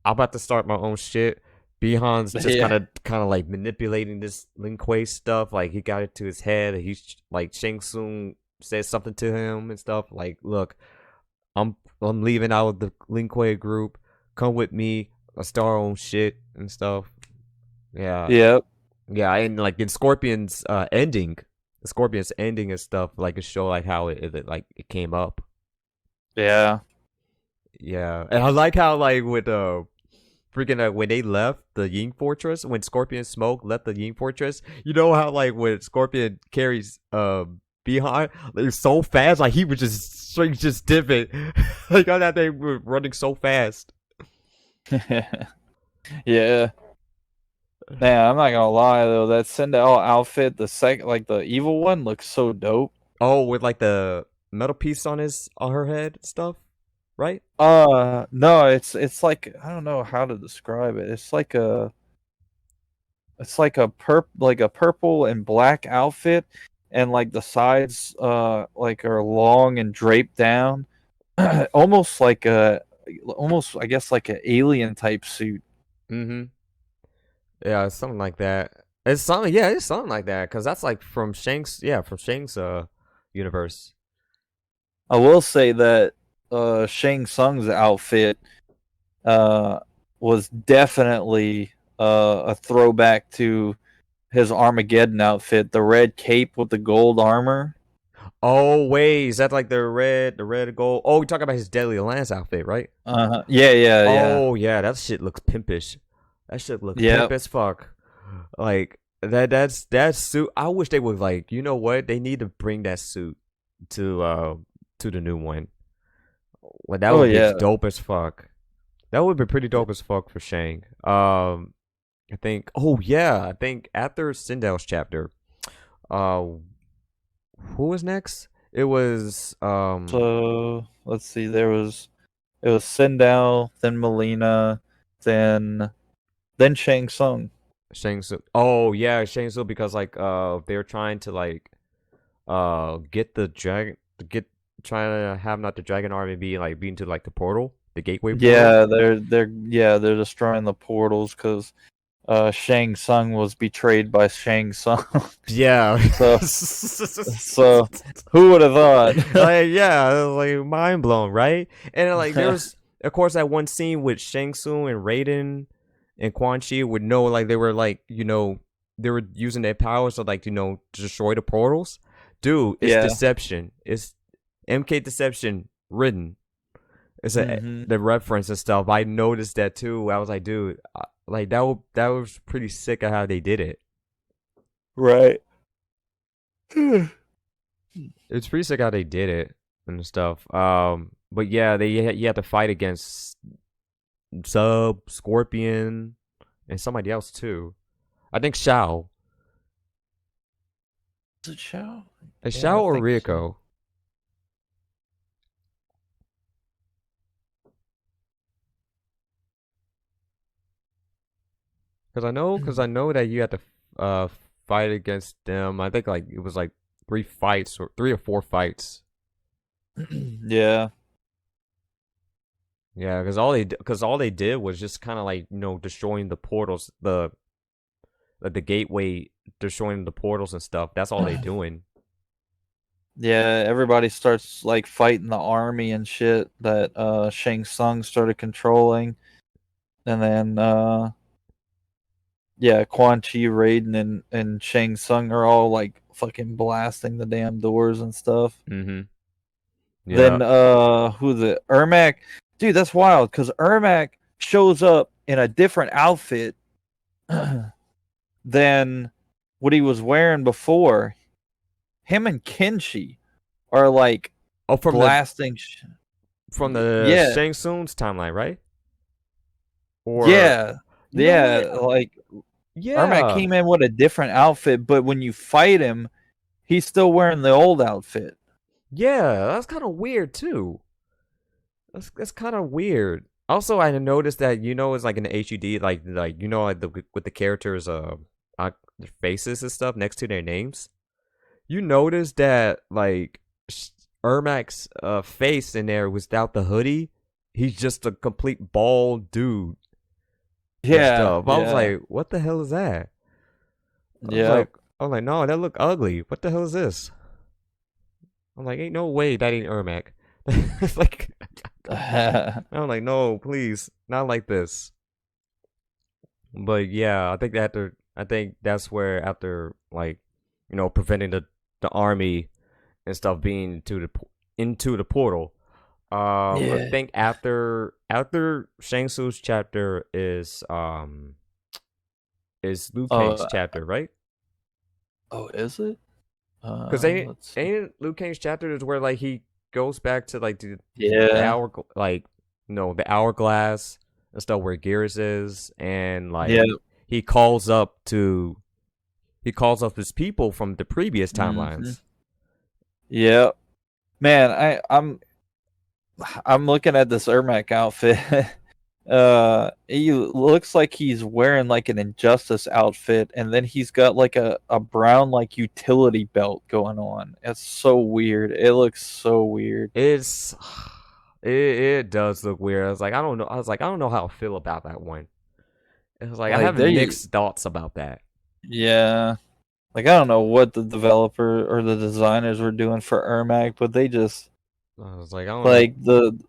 I'm about to start my own shit. Bihan's just Yeah. kind of like manipulating this Lin Kuei stuff. Like he got it to his head. He's like Shang Tsung said something to him and stuff. Like, look, I'm leaving out of the Lin Kuei group. Come with me. Let's start our own shit and stuff. Yeah, Yep. yeah, and like in Scorpion's ending, the Scorpion's ending and stuff, like it show like how like it came up. Yeah. Yeah, and I like how like with freaking when they left the Ying Fortress, when Scorpion Smoke left the Ying Fortress, you know how like when Scorpion carries behind like so fast, like he was just straight just dipping, like on that they were running so fast. Yeah. Man, I'm not gonna lie though, that Sindel outfit, like the evil one, looks so dope. Oh, with like the metal piece on her head and stuff, right? No, it's like I don't know how to describe it. It's like a purple and black outfit, and like the sides like are long and draped down, almost like a almost I guess like an alien type suit. Mm-hmm. Yeah, it's something like that. It's something, yeah, it's something like that because that's like from Shang's universe. I will say that Shang Tsung's outfit uh was definitely a throwback to his Armageddon outfit, the red cape with the gold armor. Oh wait, is that like the red and gold? Oh, we talking about his Deadly Lance outfit, right? Yeah, yeah, yeah. Oh yeah, that shit looks pimpish. That shit looks pimp Yep. as fuck. Like that suit. I wish they would like. You know what? They need to bring that suit to the new one. Well, that Oh would be yeah. dope as fuck. That would be pretty dope as fuck for Shang. I think. Oh yeah, I think after Sindel's chapter, uh, who was next? It was So let's see. It was Sindel, then Melina, then Shang Tsung. Shang Tsung. Oh yeah, Shang Tsung because like they're trying to like get the dragon to get trying to have not the dragon army be like being to like the portal, the gateway portal. Yeah, they're destroying the portals because Shang Tsung was betrayed by Shang Tsung. Yeah. so so who would have thought? Like yeah, it was, like mind blown, right? And like there was of course that one scene with Shang Tsung and Raiden and Quan Chi would know like they were like, they were using their powers to like, to destroy the portals. Dude, it's Yeah. deception. It's MK deception written. It's the reference and stuff. I noticed that too. I was like, dude, like that was pretty sick of how they did it. Right. It's pretty sick how they did it and stuff. But yeah, you had to fight against Sub, Scorpion, and somebody else too. I think Shao. Is it Shao? Is Yeah, Shao I or think so. Ryuko? Because I know that you had to fight against them. I think like it was like 3 fights or 3 or 4 fights. Yeah. Yeah, because all they did was just kind of like destroying the portals, the gateway, destroying the portals and stuff. That's all they doing. Yeah, everybody starts like fighting the army and shit that Shang Tsung started controlling. And then yeah, Quan Chi, Raiden and Shang Tsung are all like fucking blasting the damn doors and stuff. Mm-hmm. Then Yeah. who's it? Ermac. Dude, that's wild because Ermac shows up in a different outfit than what he was wearing before. Him and Kenshi are like Oh, blasting. from the Yeah, Shang Tsung's timeline, right? Or yeah, you know yeah. what? Like Ermac Yeah. came in with a different outfit, but when you fight him, he's still wearing the old outfit. Yeah, that's kind of weird too. That's kind of weird. Also, I noticed that it's like in the HUD, like like with the characters their faces and stuff next to their names. You notice that like Ermac's face in there without the hoodie, he's just a complete bald dude and Yeah, stuff. I was yeah, like, what the hell is that? I was yeah. like, no, that look ugly. What the hell is this? I'm like, ain't no way that ain't Ermac. It's like, I'm like, no, please, not like this. But yeah, I think that's where after like, preventing the army and stuff being into the portal. I Yeah. think after Shang Tsu's chapter is Liu Kang's Oh, chapter, right? oh, is it? Because Let's see. ain't Liu Kang's chapter is where like he goes back to like the Yeah, hour like the hourglass and stuff where Gears is, and yeah. like he calls up his people from the previous Hmm. timelines. Yeah, man. I'm looking at this Ermac outfit. He looks like he's wearing like an Injustice outfit, and then he's got like a brown like utility belt going on. It's so weird. It looks so weird. It's it does look weird. I was like, I don't know. I was like, I don't know how I feel about that one. It was like I Like have they, mixed thoughts about that. yeah. Like I don't know what the developer or the designers were doing for Ermac, but they just I was like, I don't know. like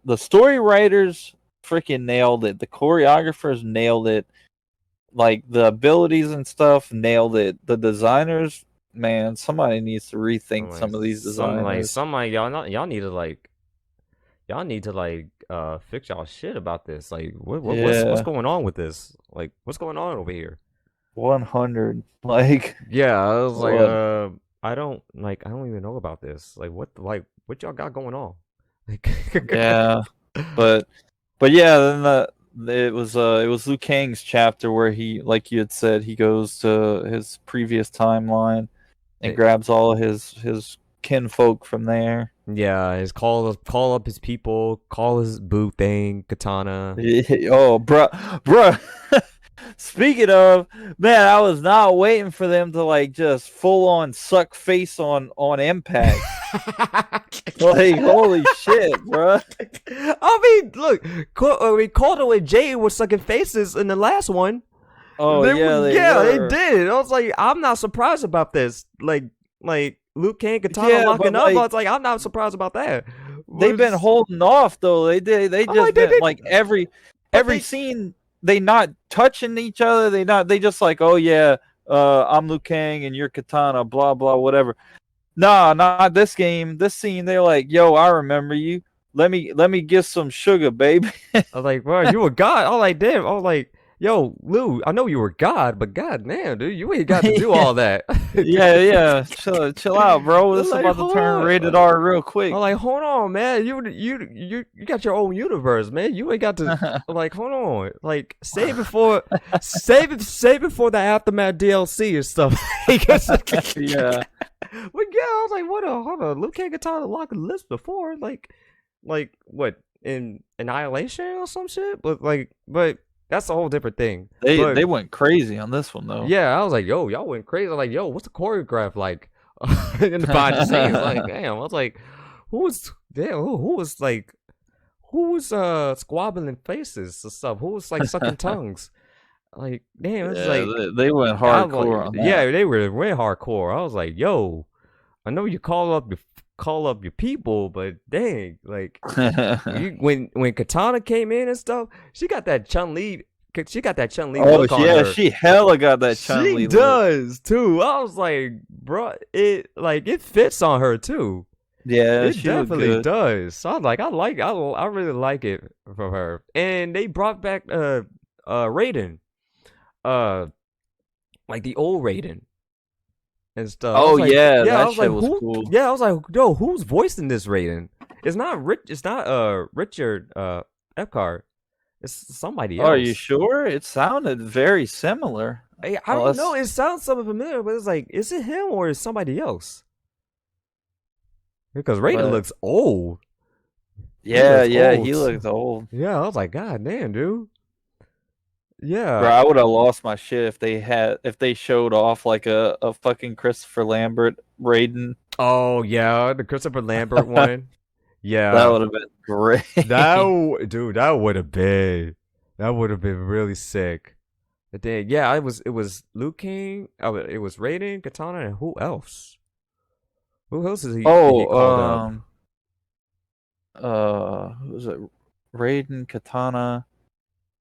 the story writers freaking nailed it. The choreographers nailed it. Like the abilities and stuff nailed it. The designers, man, somebody needs to I'm rethink like some of these designers. some like y'all need to fix y'all shit about this. Like what's Yeah, going on with this? Like what's going on over here? 100. Like Yeah, I was like, what? I don't even know about this. What y'all got going on? Like, Yeah, but yeah, then it was Liu Kang's chapter where he, like you had said, he goes to his previous timeline and eh, grabs all of his kinfolk from there. yeah, his call up his people, call his boo thing, katana. Oh, bruh, bruh. Speaking of, man, I was not waiting for them to like just full on suck face on impact. Like, holy shit, bro. I mean, look, Calder and Jay were sucking faces in the last one. Oh yeah, they They were. did. I was like, I'm not surprised about this. Like Luke Kang, Katana Yeah, locking but up. I like was like, I'm not surprised about that. they've been holding off though. They did. They I'm just like, been like but every they, scene. They not touching each other. They not. They just like, oh yeah, I'm Liu Kang and you're Katana. Blah blah whatever. Nah, not this game. This scene, they're like, yo, I remember you. Let me get some sugar, baby. I was like, bro, you were God. I was like, damn. I was like, yo, Lou, I know you were God, but God damn, dude, you ain't got to do yeah, all that. yeah. Chill out, bro. I'm This is like, about to hold turn rated on. R real I'm quick. like, hold on, man. You got your own universe, man. You ain't got to. Like, hold on. Like, save it for the aftermath DLC and stuff. Yeah. But yeah, I was like, what? Hold on. Luke Cage got lock the list before, like what in Annihilation or some shit. But that's a whole different thing. They But went crazy on this one though. yeah, I was like, yo, y'all went crazy. I was like, yo, what's the choreograph like in the behind the scenes? Like, damn. I was like, who was like, who was squabbling faces and stuff? Who was like sucking tongues? Like, damn, it's Yeah, like, they went I was hardcore like, on that. yeah, they were way hardcore. I was like, yo, I know you call up your people, but dang, like when Katana came in and stuff, she got that Chun Li Oh look on yeah, her. she hella got that Chun She Li look. does too. I was like, bro, it fits on her too. Yeah, It she looked definitely good. does. So I'm like, I really like it from her. And they brought back Raiden, uh, like the old Raiden and stuff. I was Oh like, yeah, yeah, I that was like, shit was who? cool. Yeah, I was like, yo, who's voicing this Raiden? It's not Rich. It's not Richard Epcar. It's somebody Are you else. sure? It sounded very similar. I don't know. Unless, It sounds something familiar, but it's like, is it him or is somebody else? Because Raiden but looks old. He yeah, looks yeah, old. he looked old. Yeah, I was like, God damn, dude. Bro, Yeah. I would have lost my shit if they showed off like a fucking Christopher Lambert Raiden. Oh yeah, the Christopher Lambert one. That Yeah, would have been great. dude, that would have been really sick. But then, yeah, it was Liu Kang. Oh, it was Raiden, Katana, and who else? Who else he Oh, called up? who was it? Raiden, Katana,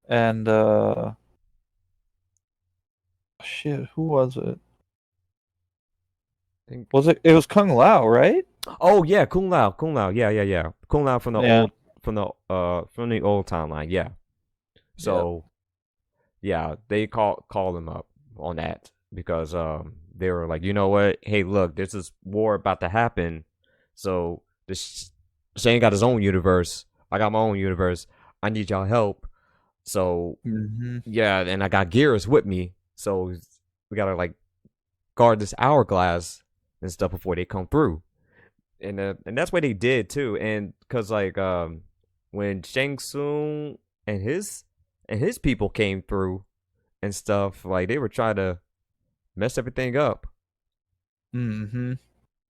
and shit, who was it? I think. Was it? It was Kung Lao, right? Oh yeah, Kung Lao. Yeah. Kung Lao Yeah. from the old timeline. Yeah. Yeah. So yeah, they called him up on that because they were like, you know what? Hey, look, there's this war about to happen. So this Shane got his own universe. I got my own universe. I need y'all help. So Hmm. yeah, and I got Gears with me. So we gotta like guard this hourglass and stuff before they come through. And that's what they did too. And cause like when Shang Tsung and his people came through and stuff, like they were trying to mess everything up. Hmm.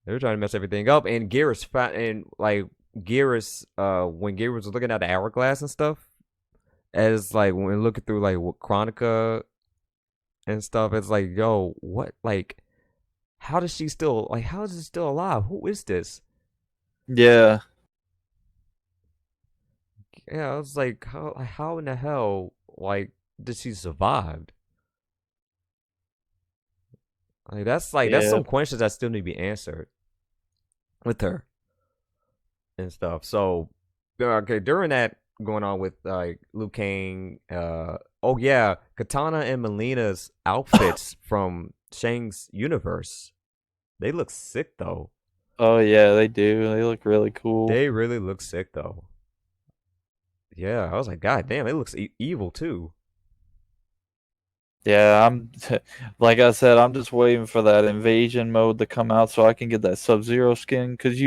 They were trying to mess everything up, and Geras and like Geras, when Geras was looking at the hourglass and stuff, as like when looking through like what Chronica and stuff, it's like, yo, what, like, how is it still alive? Who is this? Yeah. Yeah, I was like, how in the hell, like, did she survive? That's Yeah. some questions that still need to be answered with her and stuff. So, okay, during that going on with like Liu Kang, oh yeah, Katana and Melina's outfits from Shang's universe, they look sick though. Oh yeah, they do. They look really cool. They really look sick though. Yeah, I was like, God damn, it looks evil too. Yeah, I'm like I said, I'm just waiting for that invasion mode to come out so I can get that Sub-Zero skin because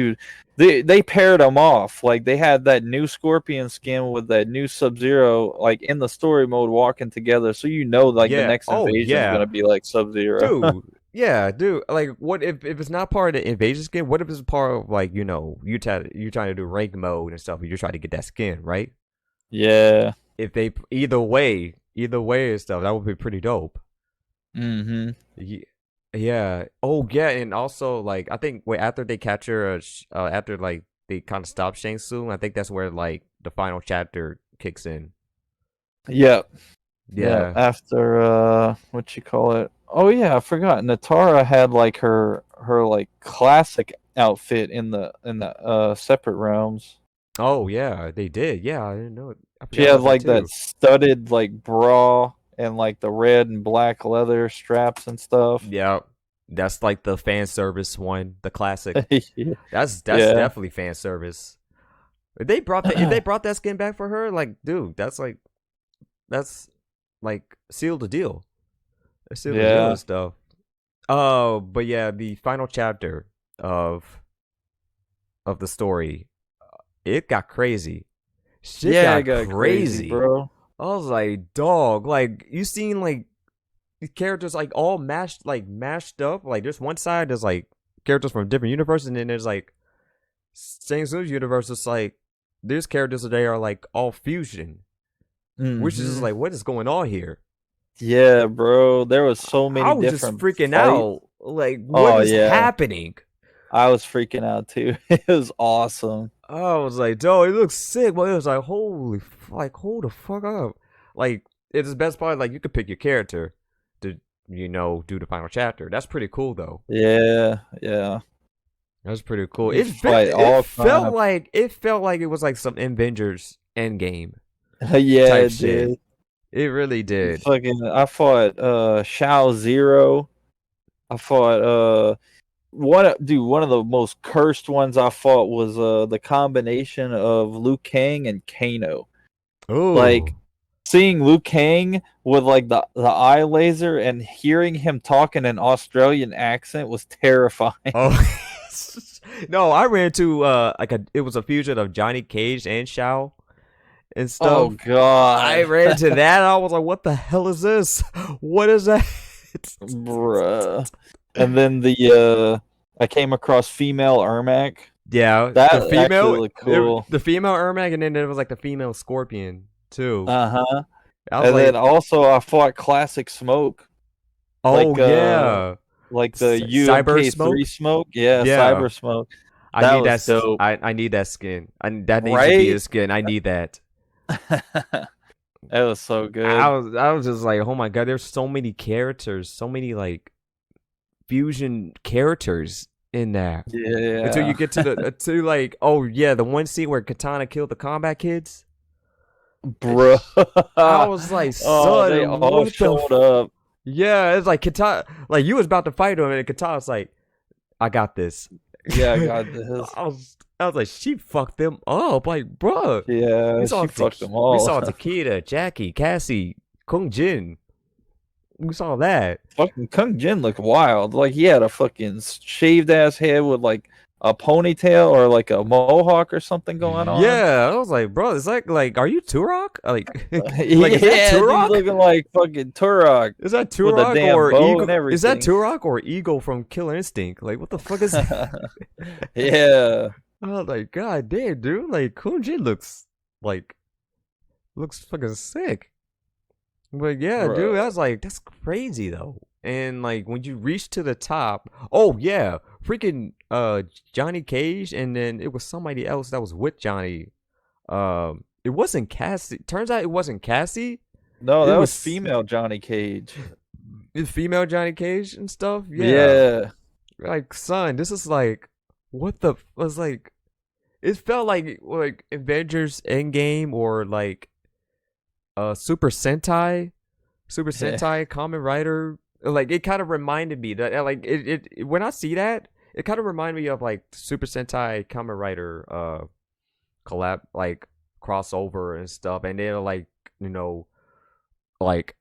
they paired them off. Like they had that new Scorpion skin with that new Sub-Zero like in the story mode walking together, so like the Yeah. next Oh invasion is yeah, gonna be like Sub-Zero. dude. Yeah, dude. Like, what if it's not part of the invasion skin? What if it's part of like you trying to do rank mode and stuff? And you're trying to get that skin, right? Yeah. If they either way and stuff, that would be pretty dope. Mm-hmm. Ye- Yeah. Oh, yeah. And also, like, I think wait after they capture, after like they kind of stop Shang Tsung, I think that's where like the final chapter kicks in. Yep. Yeah. Yeah. After what you call it? Oh yeah, I forgot. Natara had like her like classic outfit in the separate realms. Oh, yeah. They did. Yeah, I didn't know it. I She forgot had about that like that too. studded like bra and like the red and black leather straps and stuff. Yeah. That's like the fan service one, the classic. That's Yeah. definitely fan service. If they brought that skin back for her, like, dude, that's like sealed the deal. Sealed the deal Yeah. and stuff. Oh, but yeah, the final chapter of the story, it got crazy. Shit Yeah, it got got crazy, crazy. bro. I was like, dog, like you seen like these characters like all mashed up. Like there's one side there's like characters from different universes, and then there's like Shang Tsung's universe. It's like there's characters that they are like all fusion, which is just Hmm. like what is going on here? Yeah, bro. There was so I many was just different freaking fights. out. Like what Oh is yeah. happening? I was freaking out too. It was awesome. I was like, "Dude, it looks sick," but it was like, like, hold the fuck up. Like, it's the best part. Like, you could pick your character to, do the final chapter. That's pretty cool, though. Yeah, yeah. That's pretty cool. You It fe- fight it all kind felt of like it was like some Avengers Endgame yeah, type it shit. did. It really did. I fought Shao Zero. I fought one of the most cursed ones I fought was the combination of Liu Kang and Kano. Like Oh, seeing Liu Kang with like the eye laser and hearing him talk in an Australian accent was terrifying. oh. No, I ran to it was a fusion of Johnny Cage and Shao and Oh stuff. I god. ran to that. I was like, "What the hell is this? What is that?" Bruh. And then I came across female Ermac. Yeah, the That actually female, looked cool. the female Ermac, and then there was like the female Scorpion too. Uh-huh. I was And then like, also I fought Classic Smoke. "Oh Like yeah, the Cyber UMK3 Smoke." Smoke. Yeah, Yeah, Cyber Smoke. I That need was dope. I need that skin. That needs to be a Right? skin. I need that. That was so I good. was I was just like, oh my god, there's so many characters, so many like fusion characters in there. Until you Yeah. get to to like, oh yeah, the one scene where Katana killed the combat kids. Bro. I was like, Oh, they son, all what the? showed up. Yeah, it's like Katana, like you was about to fight him, and Katana's like, I got this. Yeah, I got this. I was like, she fucked them up, like, bruh. Yeah, she fucked them We all. saw Takeda, Jackie, Cassie, Kung Jin. We saw that. Fucking Kung Jin looked wild. Like he had a fucking shaved ass head with like a ponytail or like a mohawk or something going on. Yeah, I was like, bro, it's like, are you Turok? Like, like is that Yeah, dude Turok? looking like fucking Turok Is that with a Turok damn or bow Eagle? and Is that everything. Turok or Eagle from Killer Instinct? Like, what the fuck is that? Yeah. I was like, God damn, dude, like Kun Jin looks fucking sick. But yeah, dude, I Bro. was like, that's crazy though. And like when you reach to the top, oh yeah, freaking Johnny Cage, and then it was somebody else that was with Johnny. It wasn't Cassie. Turns out it wasn't Cassie. No, It that was was female Johnny Cage. it's female Johnny Cage and stuff. Yeah, Yeah. like son, this is like what the was like. It felt like Avengers Endgame or like Super Sentai Kamen Rider. Like it kind of reminded me that like when I see that, it kind of reminded me of like Super Sentai Kamen Rider collab like crossover and stuff, and they're like like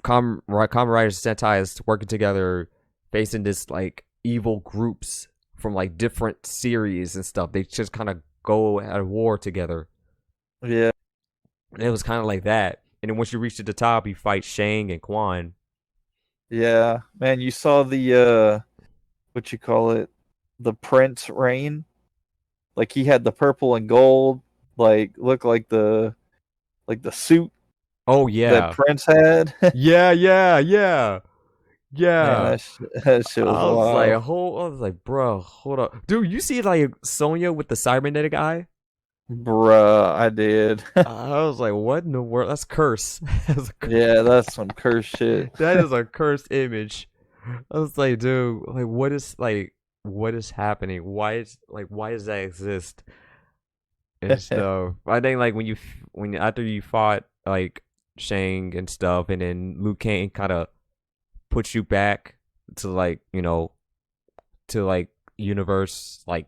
Kamen Riders Sentai is working together, facing this like evil groups from like different series and stuff. They just kind of go at war together. Yeah. And it was kind of like that. And then once you reach to the top, you fight Shang and Quan. Yeah. Man, you saw the what you call it? The Prince Reign? Like he had the purple and gold, like look like the suit Oh that yeah, Prince had. yeah, yeah, yeah, Man, yeah. that shit was wild. I was like, bro, hold up, dude. You see like Sonya with the cybernetic eye? Bruh, I did. I was like, what in the world? That's curse. Yeah, that's some curse shit. That is a cursed image. I was like, dude, like, what is happening? Why does that exist and stuff? I think like when after you fought like Shang and stuff, and then Liu Kang kind of puts you back to like to like universe, like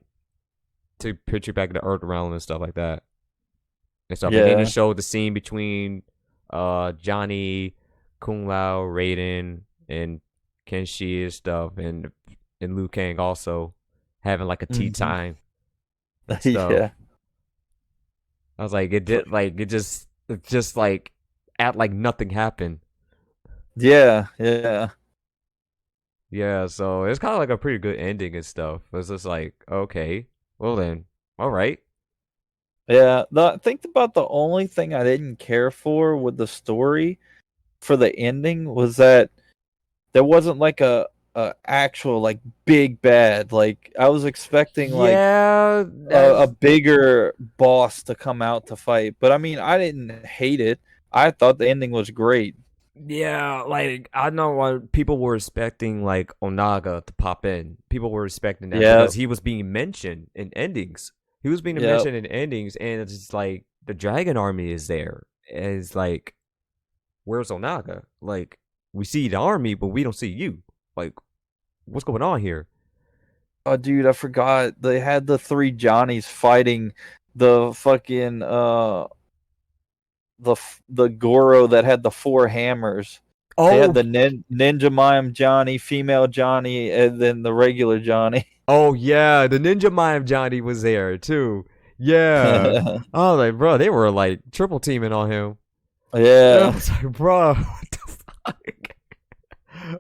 to put you back in the Earth realm and stuff like that and stuff. And then it Yeah. showed the scene between Johnny, Kung Lao, Raiden, and Kenshi and stuff, and Liu Kang also having like a tea Mhm. time and stuff. Yeah. I was like, it just like act like nothing happened. Yeah, yeah. Yeah, so it's kind of like a pretty good ending and stuff. It's just like, okay, well then, all right. Yeah. I think about the only thing I didn't care for with the story for the ending was that there wasn't like a actual like big bad. Like I was expecting like Yeah, a that's bigger boss to come out to fight. But I mean, I didn't hate it. I thought the ending was great. yeah. Like I know what people were expecting, like Onaga to pop in. People were expecting that Yeah, because he was being mentioned in endings. He was being yeah. mentioned in endings, and it's just like the Dragon Army is there. It's like, where's Onaga? Like we see the army, but we don't see you. Like what's going on here? Oh, dude, I forgot they had the three Johnnies fighting the fucking the Goro that had the four hammers. They had Oh, the Ninja Mime Johnny, female Johnny, and then the regular Johnny. oh yeah, the Ninja Mime Johnny was there too. Yeah. I was like, bro, they were like triple teaming on him. And I Yeah, was like, bro, what the fuck?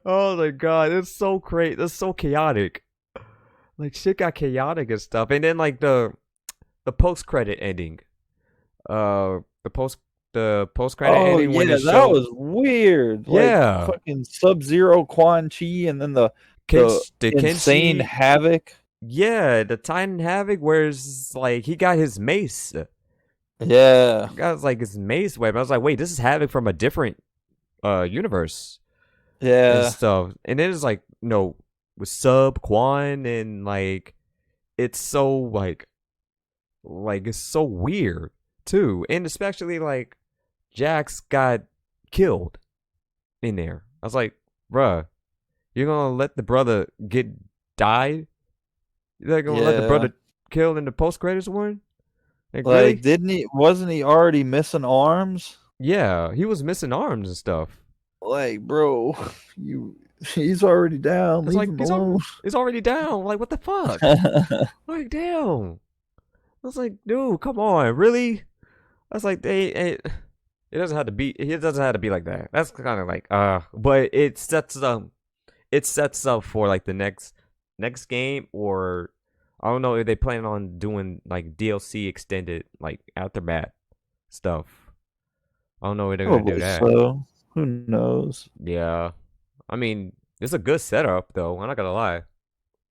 Oh my god, it's so great. It's so chaotic. Like shit got chaotic and stuff. And then like the post credit ending. The post credit oh ending when yeah, it that showed, was weird. Like yeah. fucking Sub Zero Quan Chi, and then the The insane Kenshi, Havoc. yeah, the Titan Havoc, where it's like he got his mace. Yeah, Got like his mace weapon. I was like, wait, this is Havoc from a different universe and yeah, stuff. And then it's like, no, with Sub Quan, and like it's so like it's so weird too. And especially like Jax got killed in there. I was like, bruh, you're gonna let the brother get died? You're gonna let the yeah. brother killed in the post credits one? Like Like, really? didn't he? Wasn't he already missing arms? Yeah, he was missing arms and stuff. Like, bro, you he's already down. It's Leave like him alone. he's already down. Like what the fuck? Like damn. I was like, dude, come on, really? I was like, it doesn't have to be. It doesn't have to be like that. That's kind of like, but it sets up for like the next game, or I don't know if they plan on doing like DLC extended like aftermath stuff. I don't know if they're gonna do Probably that. so. Who knows? Yeah, I mean, it's a good setup though. I'm not gonna lie,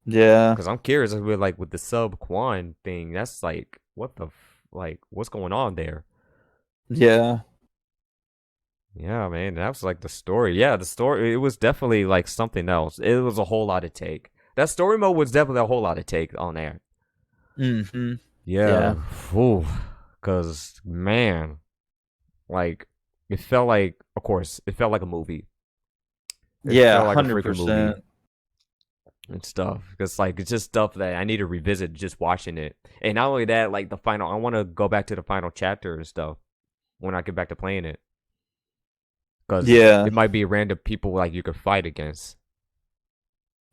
Yeah, because I'm curious with like with the sub Quan thing. That's like what the like what's going on there? yeah, Yeah, man, that was like the story. Yeah, the story. It was definitely like something else. It was a whole lot of take. That story mode was definitely a whole lot of take on there. hmm, yeah, Yeah, ooh, cause man, like it felt like, of course, it felt like a movie. It yeah, felt like a freaking movie 100%. and stuff. Cause like it's just stuff that I need to revisit just watching it. And not only that, like the final, I want to go back to the final chapter and stuff when I get back to playing it. because Yeah. it might be random people like you could fight against.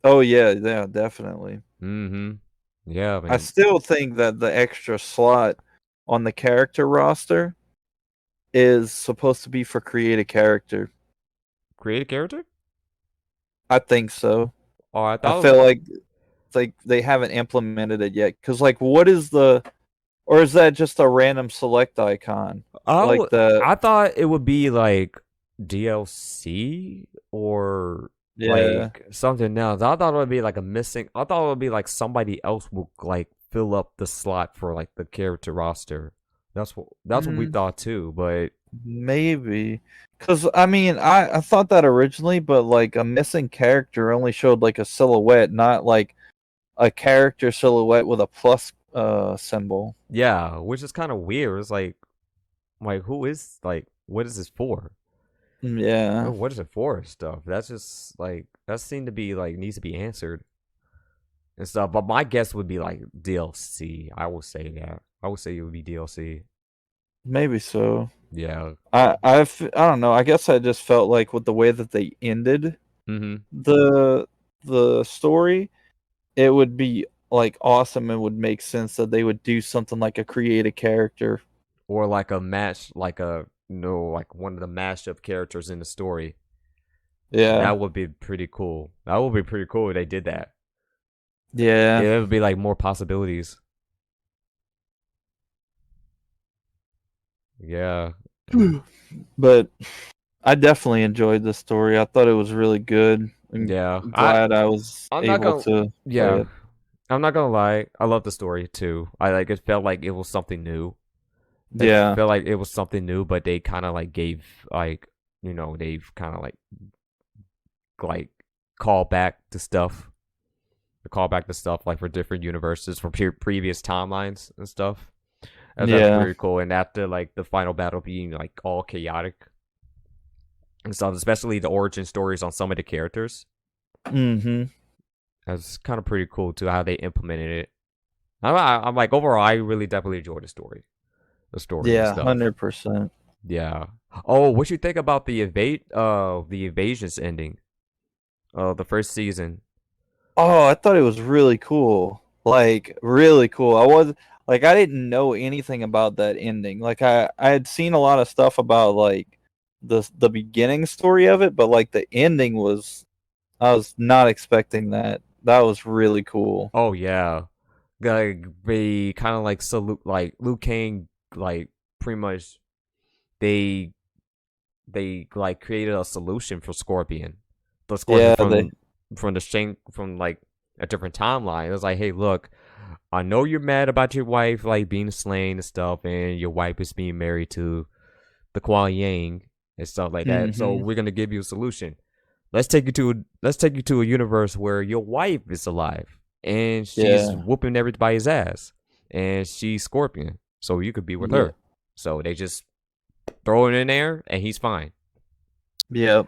Oh yeah, yeah, definitely. Mm-hmm. Yeah, I man. still think that the extra slot on the character roster is supposed to be for create a character. Create a character? I think so. Oh, I I thought. feel like it's like they haven't implemented it yet. Cause like, what is the, or is that just a random select icon? Like the I thought it would be like DLC or yeah. like something else. I thought it would be like a missing. I thought it would be like somebody else will like fill up the slot for like the character roster. That's what we Mm, thought too. But maybe. Cause I mean, I thought that originally, but like a missing character only showed like a silhouette, not like a character silhouette with a plus symbol. yeah, which is kind of weird. It's like who is like what is this for? Yeah. What is it for and stuff? That's just like that seemed to be like needs to be answered and stuff. But my guess would be like DLC. I will say that. I would say it would be DLC. Maybe so. Yeah. I don't know. I guess I just felt like with the way that they ended Mm-hmm. the story, it would be like awesome and would make sense that they would do something like a create a character. Or like a match, like like one of the mashed up characters in the story. Yeah. That would be pretty cool. That would be pretty cool if they did that. Yeah. Yeah, it would be like more possibilities. Yeah. But I definitely enjoyed the story. I thought it was really good. I'm Yeah. glad I was I'm not able gonna to play yeah. it. I'm not gonna lie. I love the story too. I like it felt like it was something new. It Yeah. felt like it was something new, but they kinda like gave like they've kinda like call back to stuff. To call back to stuff like for different universes from previous timelines and stuff. That's Yeah. pretty cool. And after like the final battle being like all chaotic and stuff, especially the origin stories on some of the characters, Mhm. that's kind of pretty cool too how they implemented it. I'm like overall, I really definitely enjoyed the story and Yeah, stuff. 100%. Yeah. Oh, what you think about the evasions ending? The first season. Oh, I thought it was really cool. Like really cool. I was like I didn't know anything about that ending. Like I had seen a lot of stuff about like the beginning story of it, but like the ending was I was not expecting that. That was really cool. Oh yeah. Like they kind of like salute like Liu Kang like pretty much they like created a solution for Scorpion. The Scorpion Yeah, they from the same from like a different timeline. It was like, hey, look, I know you're mad about your wife like being slain and stuff, and your wife is being married to the Kuan Yang and stuff like that. So mhm. we're gonna give you a solution. Let's take you to a universe where your wife is alive and she's Yeah. whooping everybody's ass, and she's Scorpion, so you could be with Yeah. her. So they just throw it in there, and he's fine. Yep.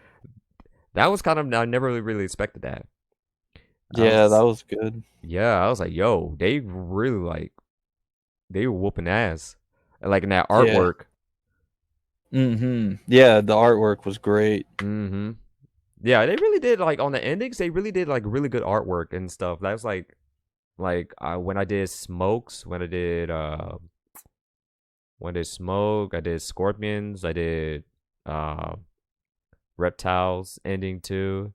That was kind of I never really expected that. I Yeah, that was was good. yeah, I was like, yo, they really like they were whooping ass, like in that Yeah. artwork. Mhm. Yeah, the artwork was great. Mm-hmm. Yeah, they really did like on the endings. They really did like really good artwork and stuff. That was like when I did smokes, when I did smoke, I did scorpions, I did uh reptiles ending too.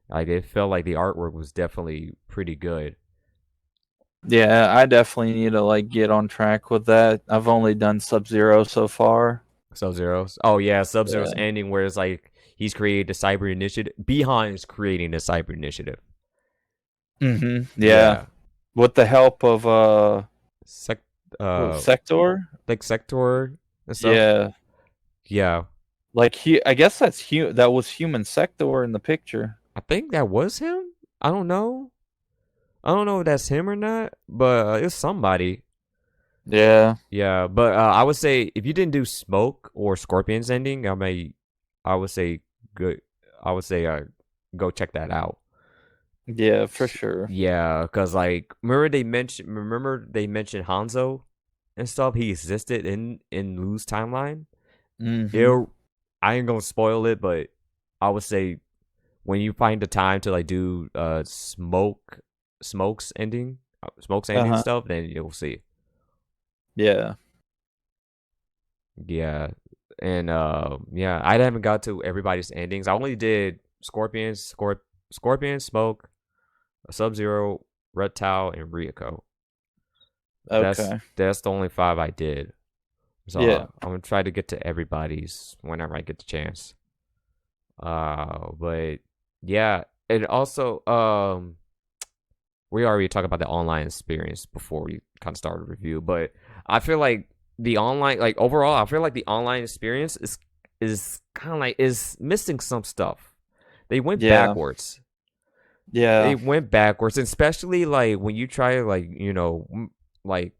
Like it felt like the artwork was definitely pretty good. Yeah, I definitely need to like get on track with that. I've only done Sub-Zero so far. Sub Zero's. Oh yeah, Sub Zero's Yeah. ending where it's like he's created the cyber initiative. Behind is creating the cyber initiative. Mhm. Yeah. Yeah. With the help of Sec what, uh Sector? like Sector and stuff. Yeah. Yeah. Like he I guess that was human Sector in the picture. I think that was him. I don't know. I don't know if that's him or not, but it's somebody. Yeah. Yeah, but I would say if you didn't do Smoke or Scorpion's ending, I would say good. I would say go check that out. Yeah, for sure. Yeah, cause like remember they mentioned Hanzo and stuff. He existed in Lu's timeline. Mhm. It I ain't gonna spoil it, but I would say when you find the time to like do smokes ending Uh-huh. stuff, then you'll see. Yeah. Yeah, and yeah, I haven't got to everybody's endings. I only did Scorpion, Smoke, Sub Zero, Reptile, and Ryuko. That's Okay. that's the only 5 I did. So Yeah. I'm gonna try to get to everybody's whenever I get the chance. But yeah, and also we already talked about the online experience before we kind of started the review, but I feel like the online, like overall, I feel like the online experience is kind of like is missing some stuff. They went Yeah. backwards. Yeah. They went backwards, especially like when you try to like like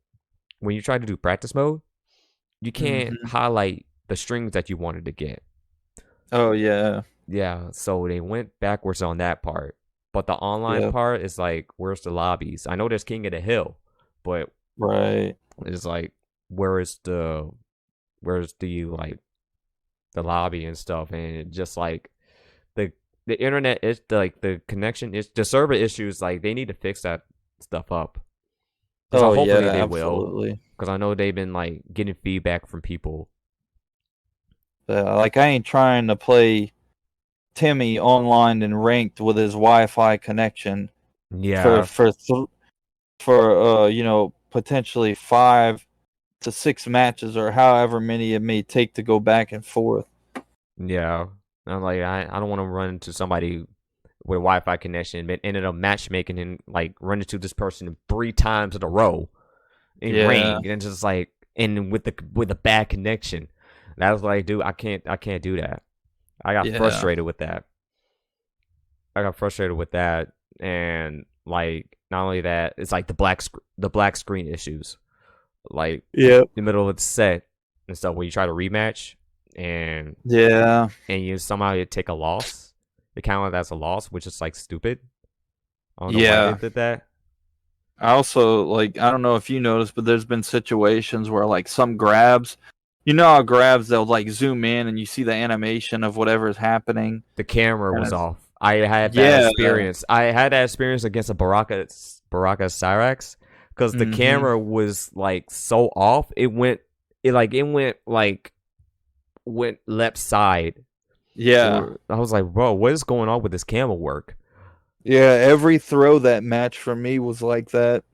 when you try to do practice mode, you can't Mhm. highlight the strings that you wanted to get. Oh yeah. Yeah, so they went backwards on that part. But the online Yeah. part is like, where's the lobbies? I know there's King of the Hill, but Right. it's like, where's the like the lobby and stuff? And it just like the the internet is like the connection is the server issues. Like they need to fix that stuff up. So Oh yeah, hopefully they will, absolutely. because I know they've been like getting feedback from people. Like I ain't trying to play Timmy online and ranked with his Wi-Fi connection for Yeah, for th- for potentially 5 to 6 matches or however many it may take to go back and forth. yeah. I'm like I don't want to run into somebody with a Wi-Fi connection, but ended up matchmaking and like run into this person 3 times in a row in Yeah. ring, and just like and with a bad connection. And I was like, dude, I can't do that. I got Yeah. frustrated with that. I got frustrated with that, and like not only that, it's like the black screen issues, like Yeah. the middle of the set and stuff when you try to rematch and Yeah. you somehow you take a loss, it counted as a loss, which is like stupid. I don't know why they Yeah. did that. I also like I don't know if you noticed, but there's been situations where like some grabs, how grabs they'll like zoom in and you see the animation of whatever is happening. The camera And was it's off. I had that yeah. experience. I had that experience against a Baraka Cyrax because the Mhm. camera was like so off. It went left side. Yeah. Or I was like, bro, what is going on with this camera work? Yeah, every throw that match for me was like that.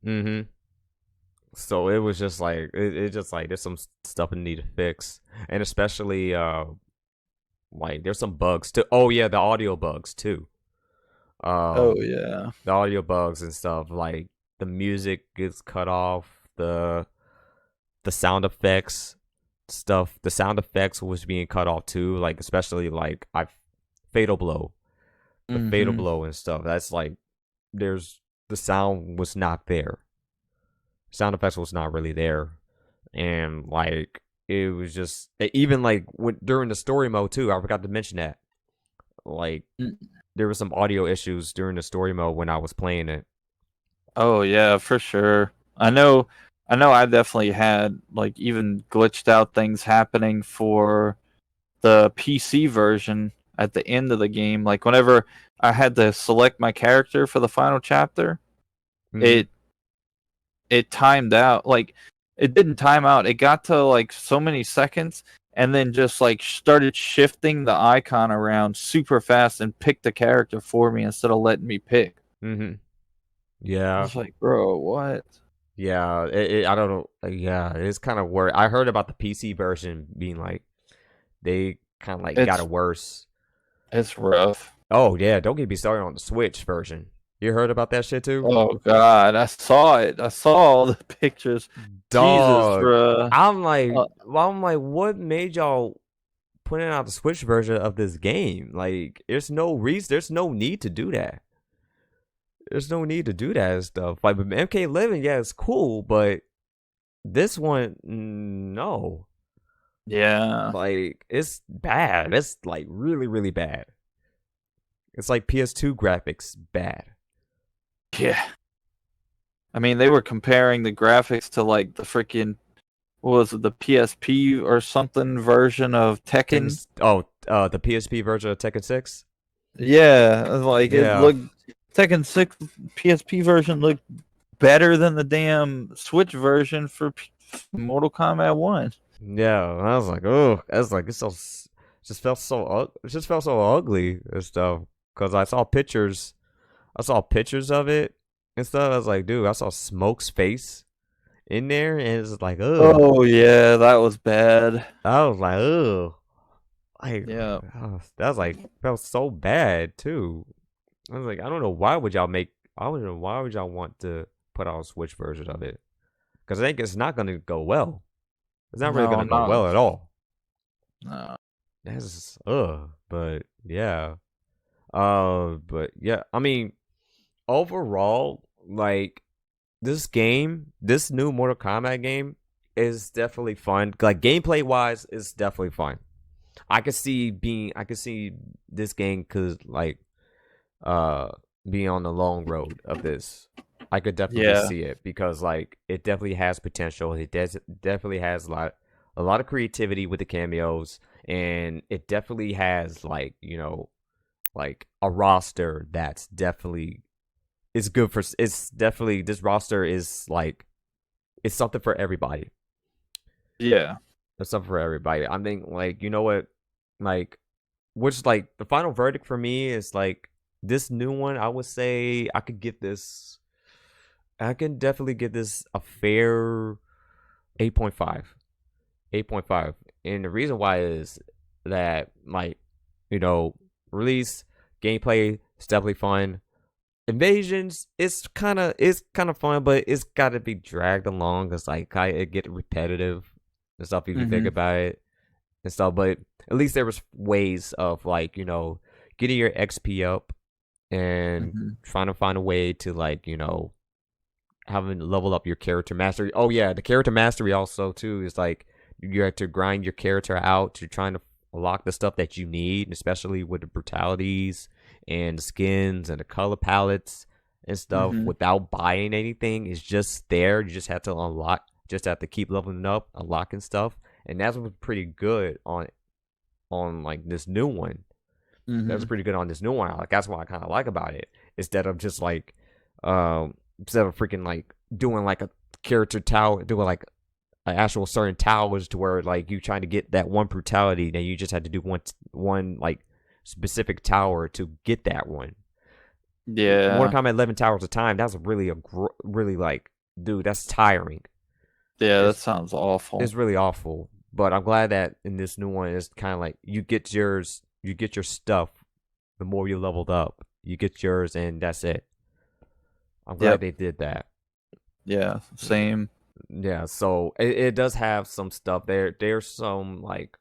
Mm-hmm. So it was just like it just like there's some stuff that need to fix, and especially like there's some bugs too. Oh yeah, the audio bugs too. Oh Um, yeah. the audio bugs and stuff like the music gets cut off, the sound effects stuff, the sound effects was being cut off too, like especially like I fatal blow the fatal Mhm. blow and stuff. That's like there's the sound was not there, sound effects was not really there, and like it was just even like during the story mode too, I forgot to mention that, like Mm. there was some audio issues during the story mode when I was playing it. Oh yeah, for sure. I know I definitely had like even glitched out things happening for the PC version at the end of the game. Like whenever I had to select my character for the final chapter, Mm-hmm. it it timed out. Like it didn't time out. It got to like so many seconds and then just like started shifting the icon around super fast and picked the character for me instead of letting me pick. Mm-hmm. I Yeah. was like, bro, what? Yeah, I don't know. Yeah, it's kind of worse. I heard about the PC version being like they kind of like got It's it worse. it's rough. Oh yeah, don't get me started on the Switch version. You heard about that shit too? Oh God, I saw it. I saw all the pictures. Jesus, Dog. bruh. I'm like, what made y'all putting out the Switch version of this game? Like, there's no reason, there's no need to do that. There's no need to do that and stuff. Like, with MK11, yeah, it's cool, but this one, no. Yeah, Like, it's bad. It's like really, really bad. It's like PS2 graphics bad. yeah. I mean, they were comparing the graphics to like the freaking was it the PSP or something version of Tekken? The PSP version of Tekken 6. Yeah, like it Yeah, looked Tekken 6 PSP version looked better than the damn Switch version for Mortal Kombat 1. yeah. I was like, oh, I was like, it just felt so ugly and stuff. Cause I saw pictures of it and stuff. I was like, dude, I saw Smoke's face in there, and it's like, ugh. Oh yeah, that was bad. I was like, ugh. Like, Yeah. that was like felt so bad too. I was like, I don't know why would y'all make. I don't know why would y'all want to put out a Switch version of it? Because I think it's not gonna go well. It's not really No, gonna go not well at all. no. That's just, but yeah. But yeah, I mean, overall, like this new Mortal Kombat game is definitely fun. Like gameplay wise, it's definitely fun. I could see this game could like uh be on the long road of this. I could definitely Yeah. see it because like it definitely has potential. Definitely has a lot of creativity with the cameos, and it definitely has like like a roster that's definitely is good for. It's definitely this roster is like it's something for everybody. Yeah. It's something for everybody. I think like what like which like the final verdict for me is like this new one. I would say I could give this. I can definitely give this a fair 8.5. 8.5. And the reason why is that like release gameplay is definitely fun. Invasions it's kind of fun, but it's got to be dragged along because like it get repetitive and stuff if you think Mhm. about it and stuff. But at least there was ways of like getting your XP up and Mhm. trying to find a way to like having level up your character mastery. Oh yeah, the character mastery also too is like you have to grind your character out to trying to unlock the stuff that you need, especially with the brutalities and the skins and the color palettes and stuff Mhm. without buying anything. It's just there. You just have to unlock, just have to keep leveling up, unlocking stuff. And that's what's pretty good on like this new one. That's Mhm. pretty good on this new one. Like that's what I kind of like about it. Instead of just like, instead of freaking like doing like a character tower, doing like an actual certain towers to where like you trying to get that one brutality, then you just had to do one like specific tower to get that one. Yeah. Mortal Kombat 11 towers a time. That's really really like, dude, that's tiring. Yeah, that It's sounds awful. it's really awful. But I'm glad that in this new one, it's kind of like you get your stuff. The more you leveled up, you get yours, and that's it. I'm glad Yep. they did that. Yeah, same. Yeah, so it does have some stuff there. There's some like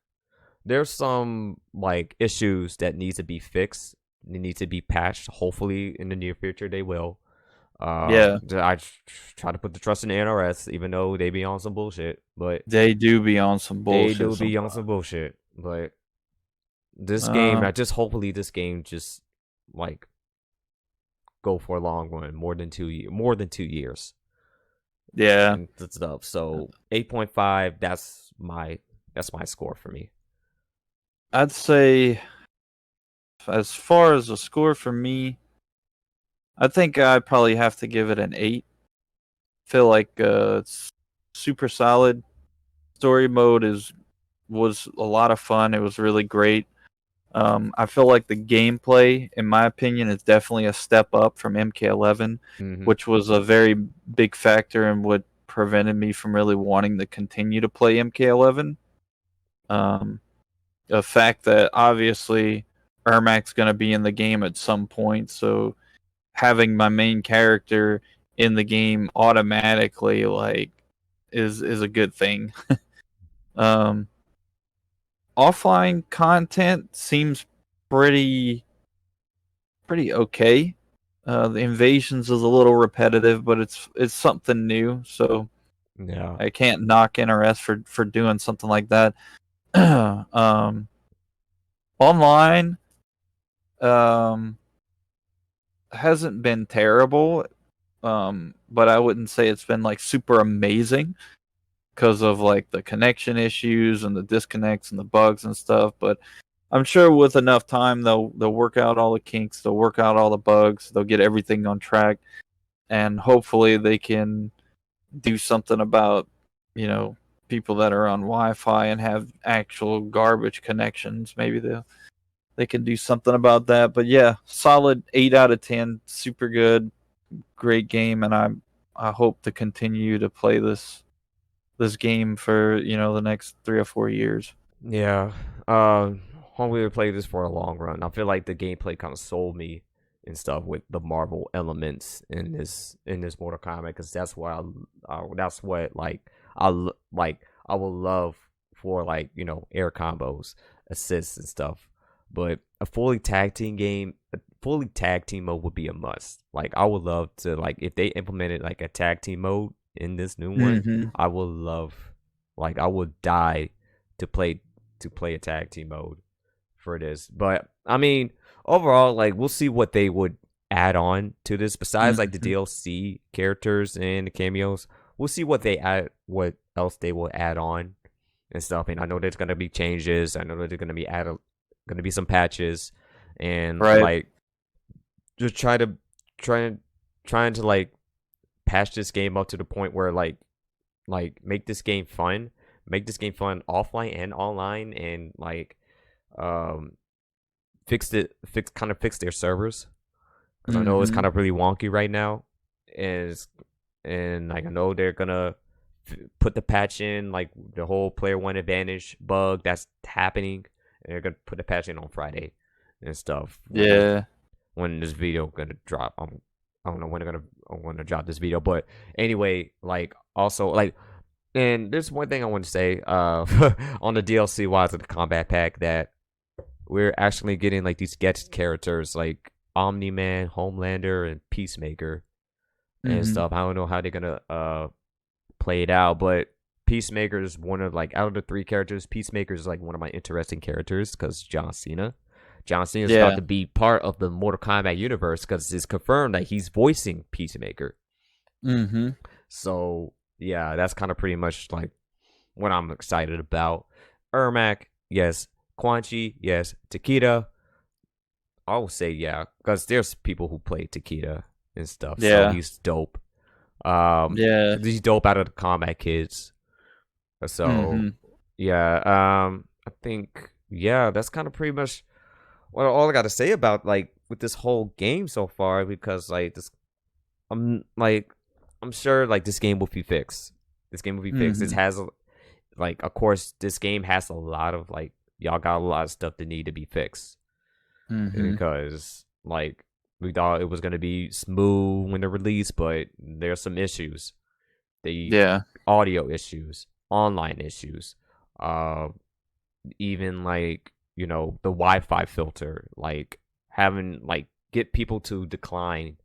issues that need to be fixed. They need to be patched. Hopefully, in the near future, they will. Yeah, Try to put the trust in the NRS, even though they be on some bullshit. But they do be on some they bullshit do be on sometimes. some bullshit. But this game, Uh, I just hopefully this game just like go for a long run, more than 2 years yeah. and stuff. So 8.5, that's my score for me. I'd say as far as a score for me, I think I probably have to give it an 8. Feel like it's super solid. Story mode is was a lot of fun. It was really great. I feel like the gameplay, in my opinion, is definitely a step up from MK11, Mm-hmm. which was a very big factor in what prevented me from really wanting to continue to play MK11. Um, the fact that obviously Ermac's going to be in the game at some point, so having my main character in the game automatically like is a good thing. um, Offline content seems pretty pretty okay. The invasions is a little repetitive, but it's something new, so Yeah. I can't knock NRS for doing something like that. Online um, hasn't been terrible, but I wouldn't say it's been like super amazing because of like the connection issues and the disconnects and the bugs and stuff. But I'm sure with enough time they'll work out all the kinks, they'll work out all the bugs, they'll get everything on track, and hopefully they can do something about, people that are on Wi-Fi and have actual garbage connections. Maybe they can do something about that. But yeah, solid 8 out of 10, super good, great game, and I hope to continue to play this game for the next 3 or 4 years. Yeah. Hopefully we play this for a long run. I feel like the gameplay kind of sold me and stuff with the Marvel elements in this Mortal Kombat, because that's what that's what I would love for, like, air combos, assists and stuff. But a fully tag team mode would be a must. Like, I would love to, like, if they implemented like a tag team mode in this new one, I would love, like, I would die to play a tag team mode for this. But I mean, overall, like, we'll see what they would add on to this besides like the DLC characters and the cameos. We'll see what else they will add on and stuff. And I know there's gonna be changes. I know that there's gonna be some patches, and like just trying to like patch this game up to the point where like make this game fun offline and online, and like fix their servers, because I know it's kind of really wonky right now, and like I know they're gonna put the patch in, like the whole player one advantage bug that's happening, and they're gonna put the patch in on Friday and stuff. Yeah. When this video gonna drop, I don't know when they're gonna drop this video, but anyway, like also like, and there's one thing I want to say on the DLC wise of the Combat Pack, that we're actually getting like these guest characters like Omni-Man, Homelander, and Peacemaker and stuff. I don't know how they're gonna play it out, but Peacemaker is one of, like, out of the 3 characters, Peacemaker is like one of my interesting characters, because John Cena is about to be part of the Mortal Kombat universe, because it's confirmed that he's voicing Peacemaker. So yeah, that's kind of pretty much like what I'm excited about. Ermac, yes. Quan Chi, yes. Takeda, I will say yeah, because there's people who play Takeda and stuff. So he's dope. He's dope out of the Combat Kids. So yeah, I think that's kind of pretty much all I got to say about like with this whole game so far, because like this, I'm sure like this game will be fixed. It has like, of course, this game has a lot of like, y'all got a lot of stuff that need to be fixed, because like we thought it was gonna be smooth when the release, but there's some issues. Audio issues, online issues, even like the Wi-Fi filter, like having like get people to decline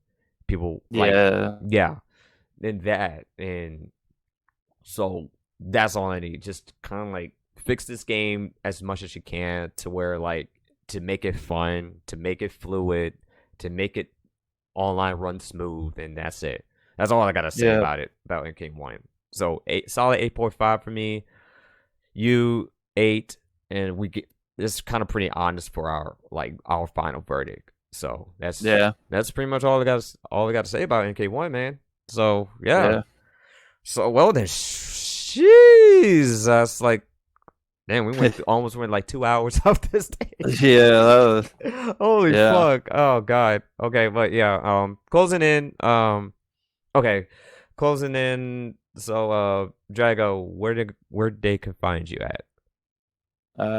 people, and so that's all I need. Just kind of like fix this game as much as you can, to where like to make it fun, to make it fluid, to make it online run smooth, and that's it. That's all I gotta say about MK1. So solid 8.5 for me. You 8, and we get this kind of pretty honest for our final verdict. So that's pretty much all I got to say about MK1, man. So so well then, jeez, that's like, damn, we almost went like 2 hours off this stage. Holy fuck. Oh god. Okay, but closing in. Closing in. So Drago, where they can find you at?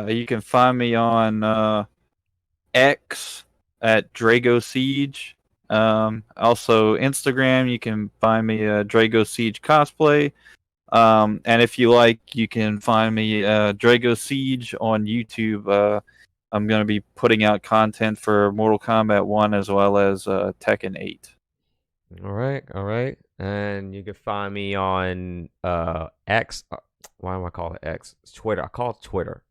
You can find me on X at Dragosiege. Also Instagram, you can find me Dragosiege cosplay. And if you like, you can find me Dragosiege on YouTube. I'm going to be putting out content for Mortal Kombat 1 as well as Tekken 8. All right. And you can find me on X. Why am I calling it X? It's Twitter. I call it Twitter.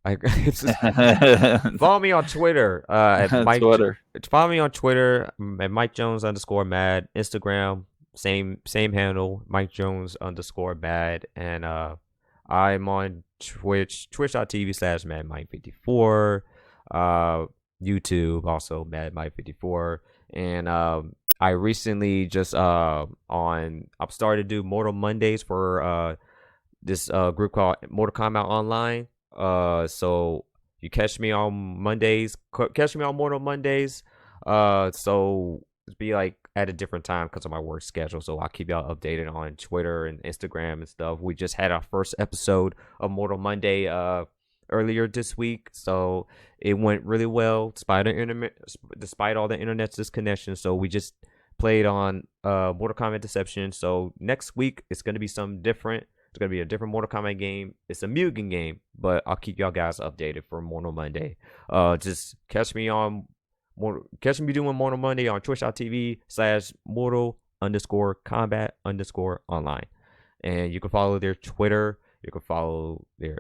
Follow me on Twitter at Mike. Follow me on Twitter at Mike Jones _mad. Instagram, same handle, Mike Jones _mad. And I'm on Twitch, twitch.tv/MadMike54. YouTube also MadMike54. And I recently just I've started to do Mortal Mondays for this group called Mortal Kombat Online. So you catch me on Mondays, catch me on Mortal Mondays. So be like at a different time because of my work schedule. So I'll keep y'all updated on Twitter and Instagram and stuff. We just had our first episode of Mortal Monday earlier this week, so it went really well despite all the internet's disconnection. So we just played on Mortal Kombat Deception. So next week it's gonna be something different. It's gonna be a different Mortal Kombat game. It's a Mugen game, but I'll keep y'all guys updated for Mortal Monday. Just catch me doing Mortal Monday on twitch.tv/Mortal_Kombat_online, and you can follow their Twitter. You can follow their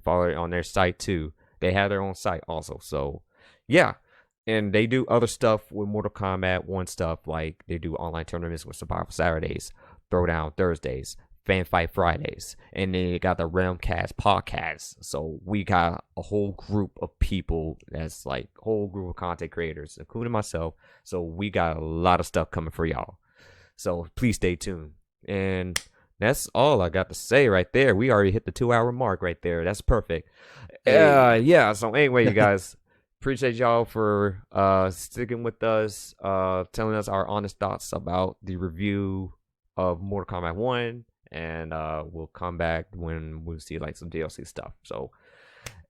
follow it on their site too. They have their own site also. So yeah. And they do other stuff with Mortal Kombat 1 stuff, like they do online tournaments with Survival Saturdays, Throwdown Thursdays, Fan Fight Fridays, and then you got the Realmcast podcast. So we got a whole group of people that's like a whole group of content creators, including myself. So we got a lot of stuff coming for y'all. So please stay tuned. And that's all I got to say right there. We already hit the 2-hour mark right there. That's perfect. Yeah. So anyway, you guys, appreciate y'all for sticking with us, telling us our honest thoughts about the review of Mortal Kombat 1. And we'll come back when we'll see like some DLC stuff. So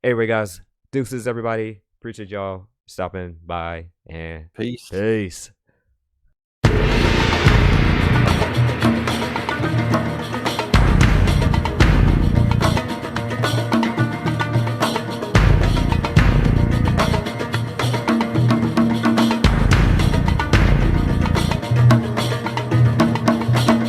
anyway, guys, deuces, everybody. Appreciate y'all stopping by, and Peace. Peace.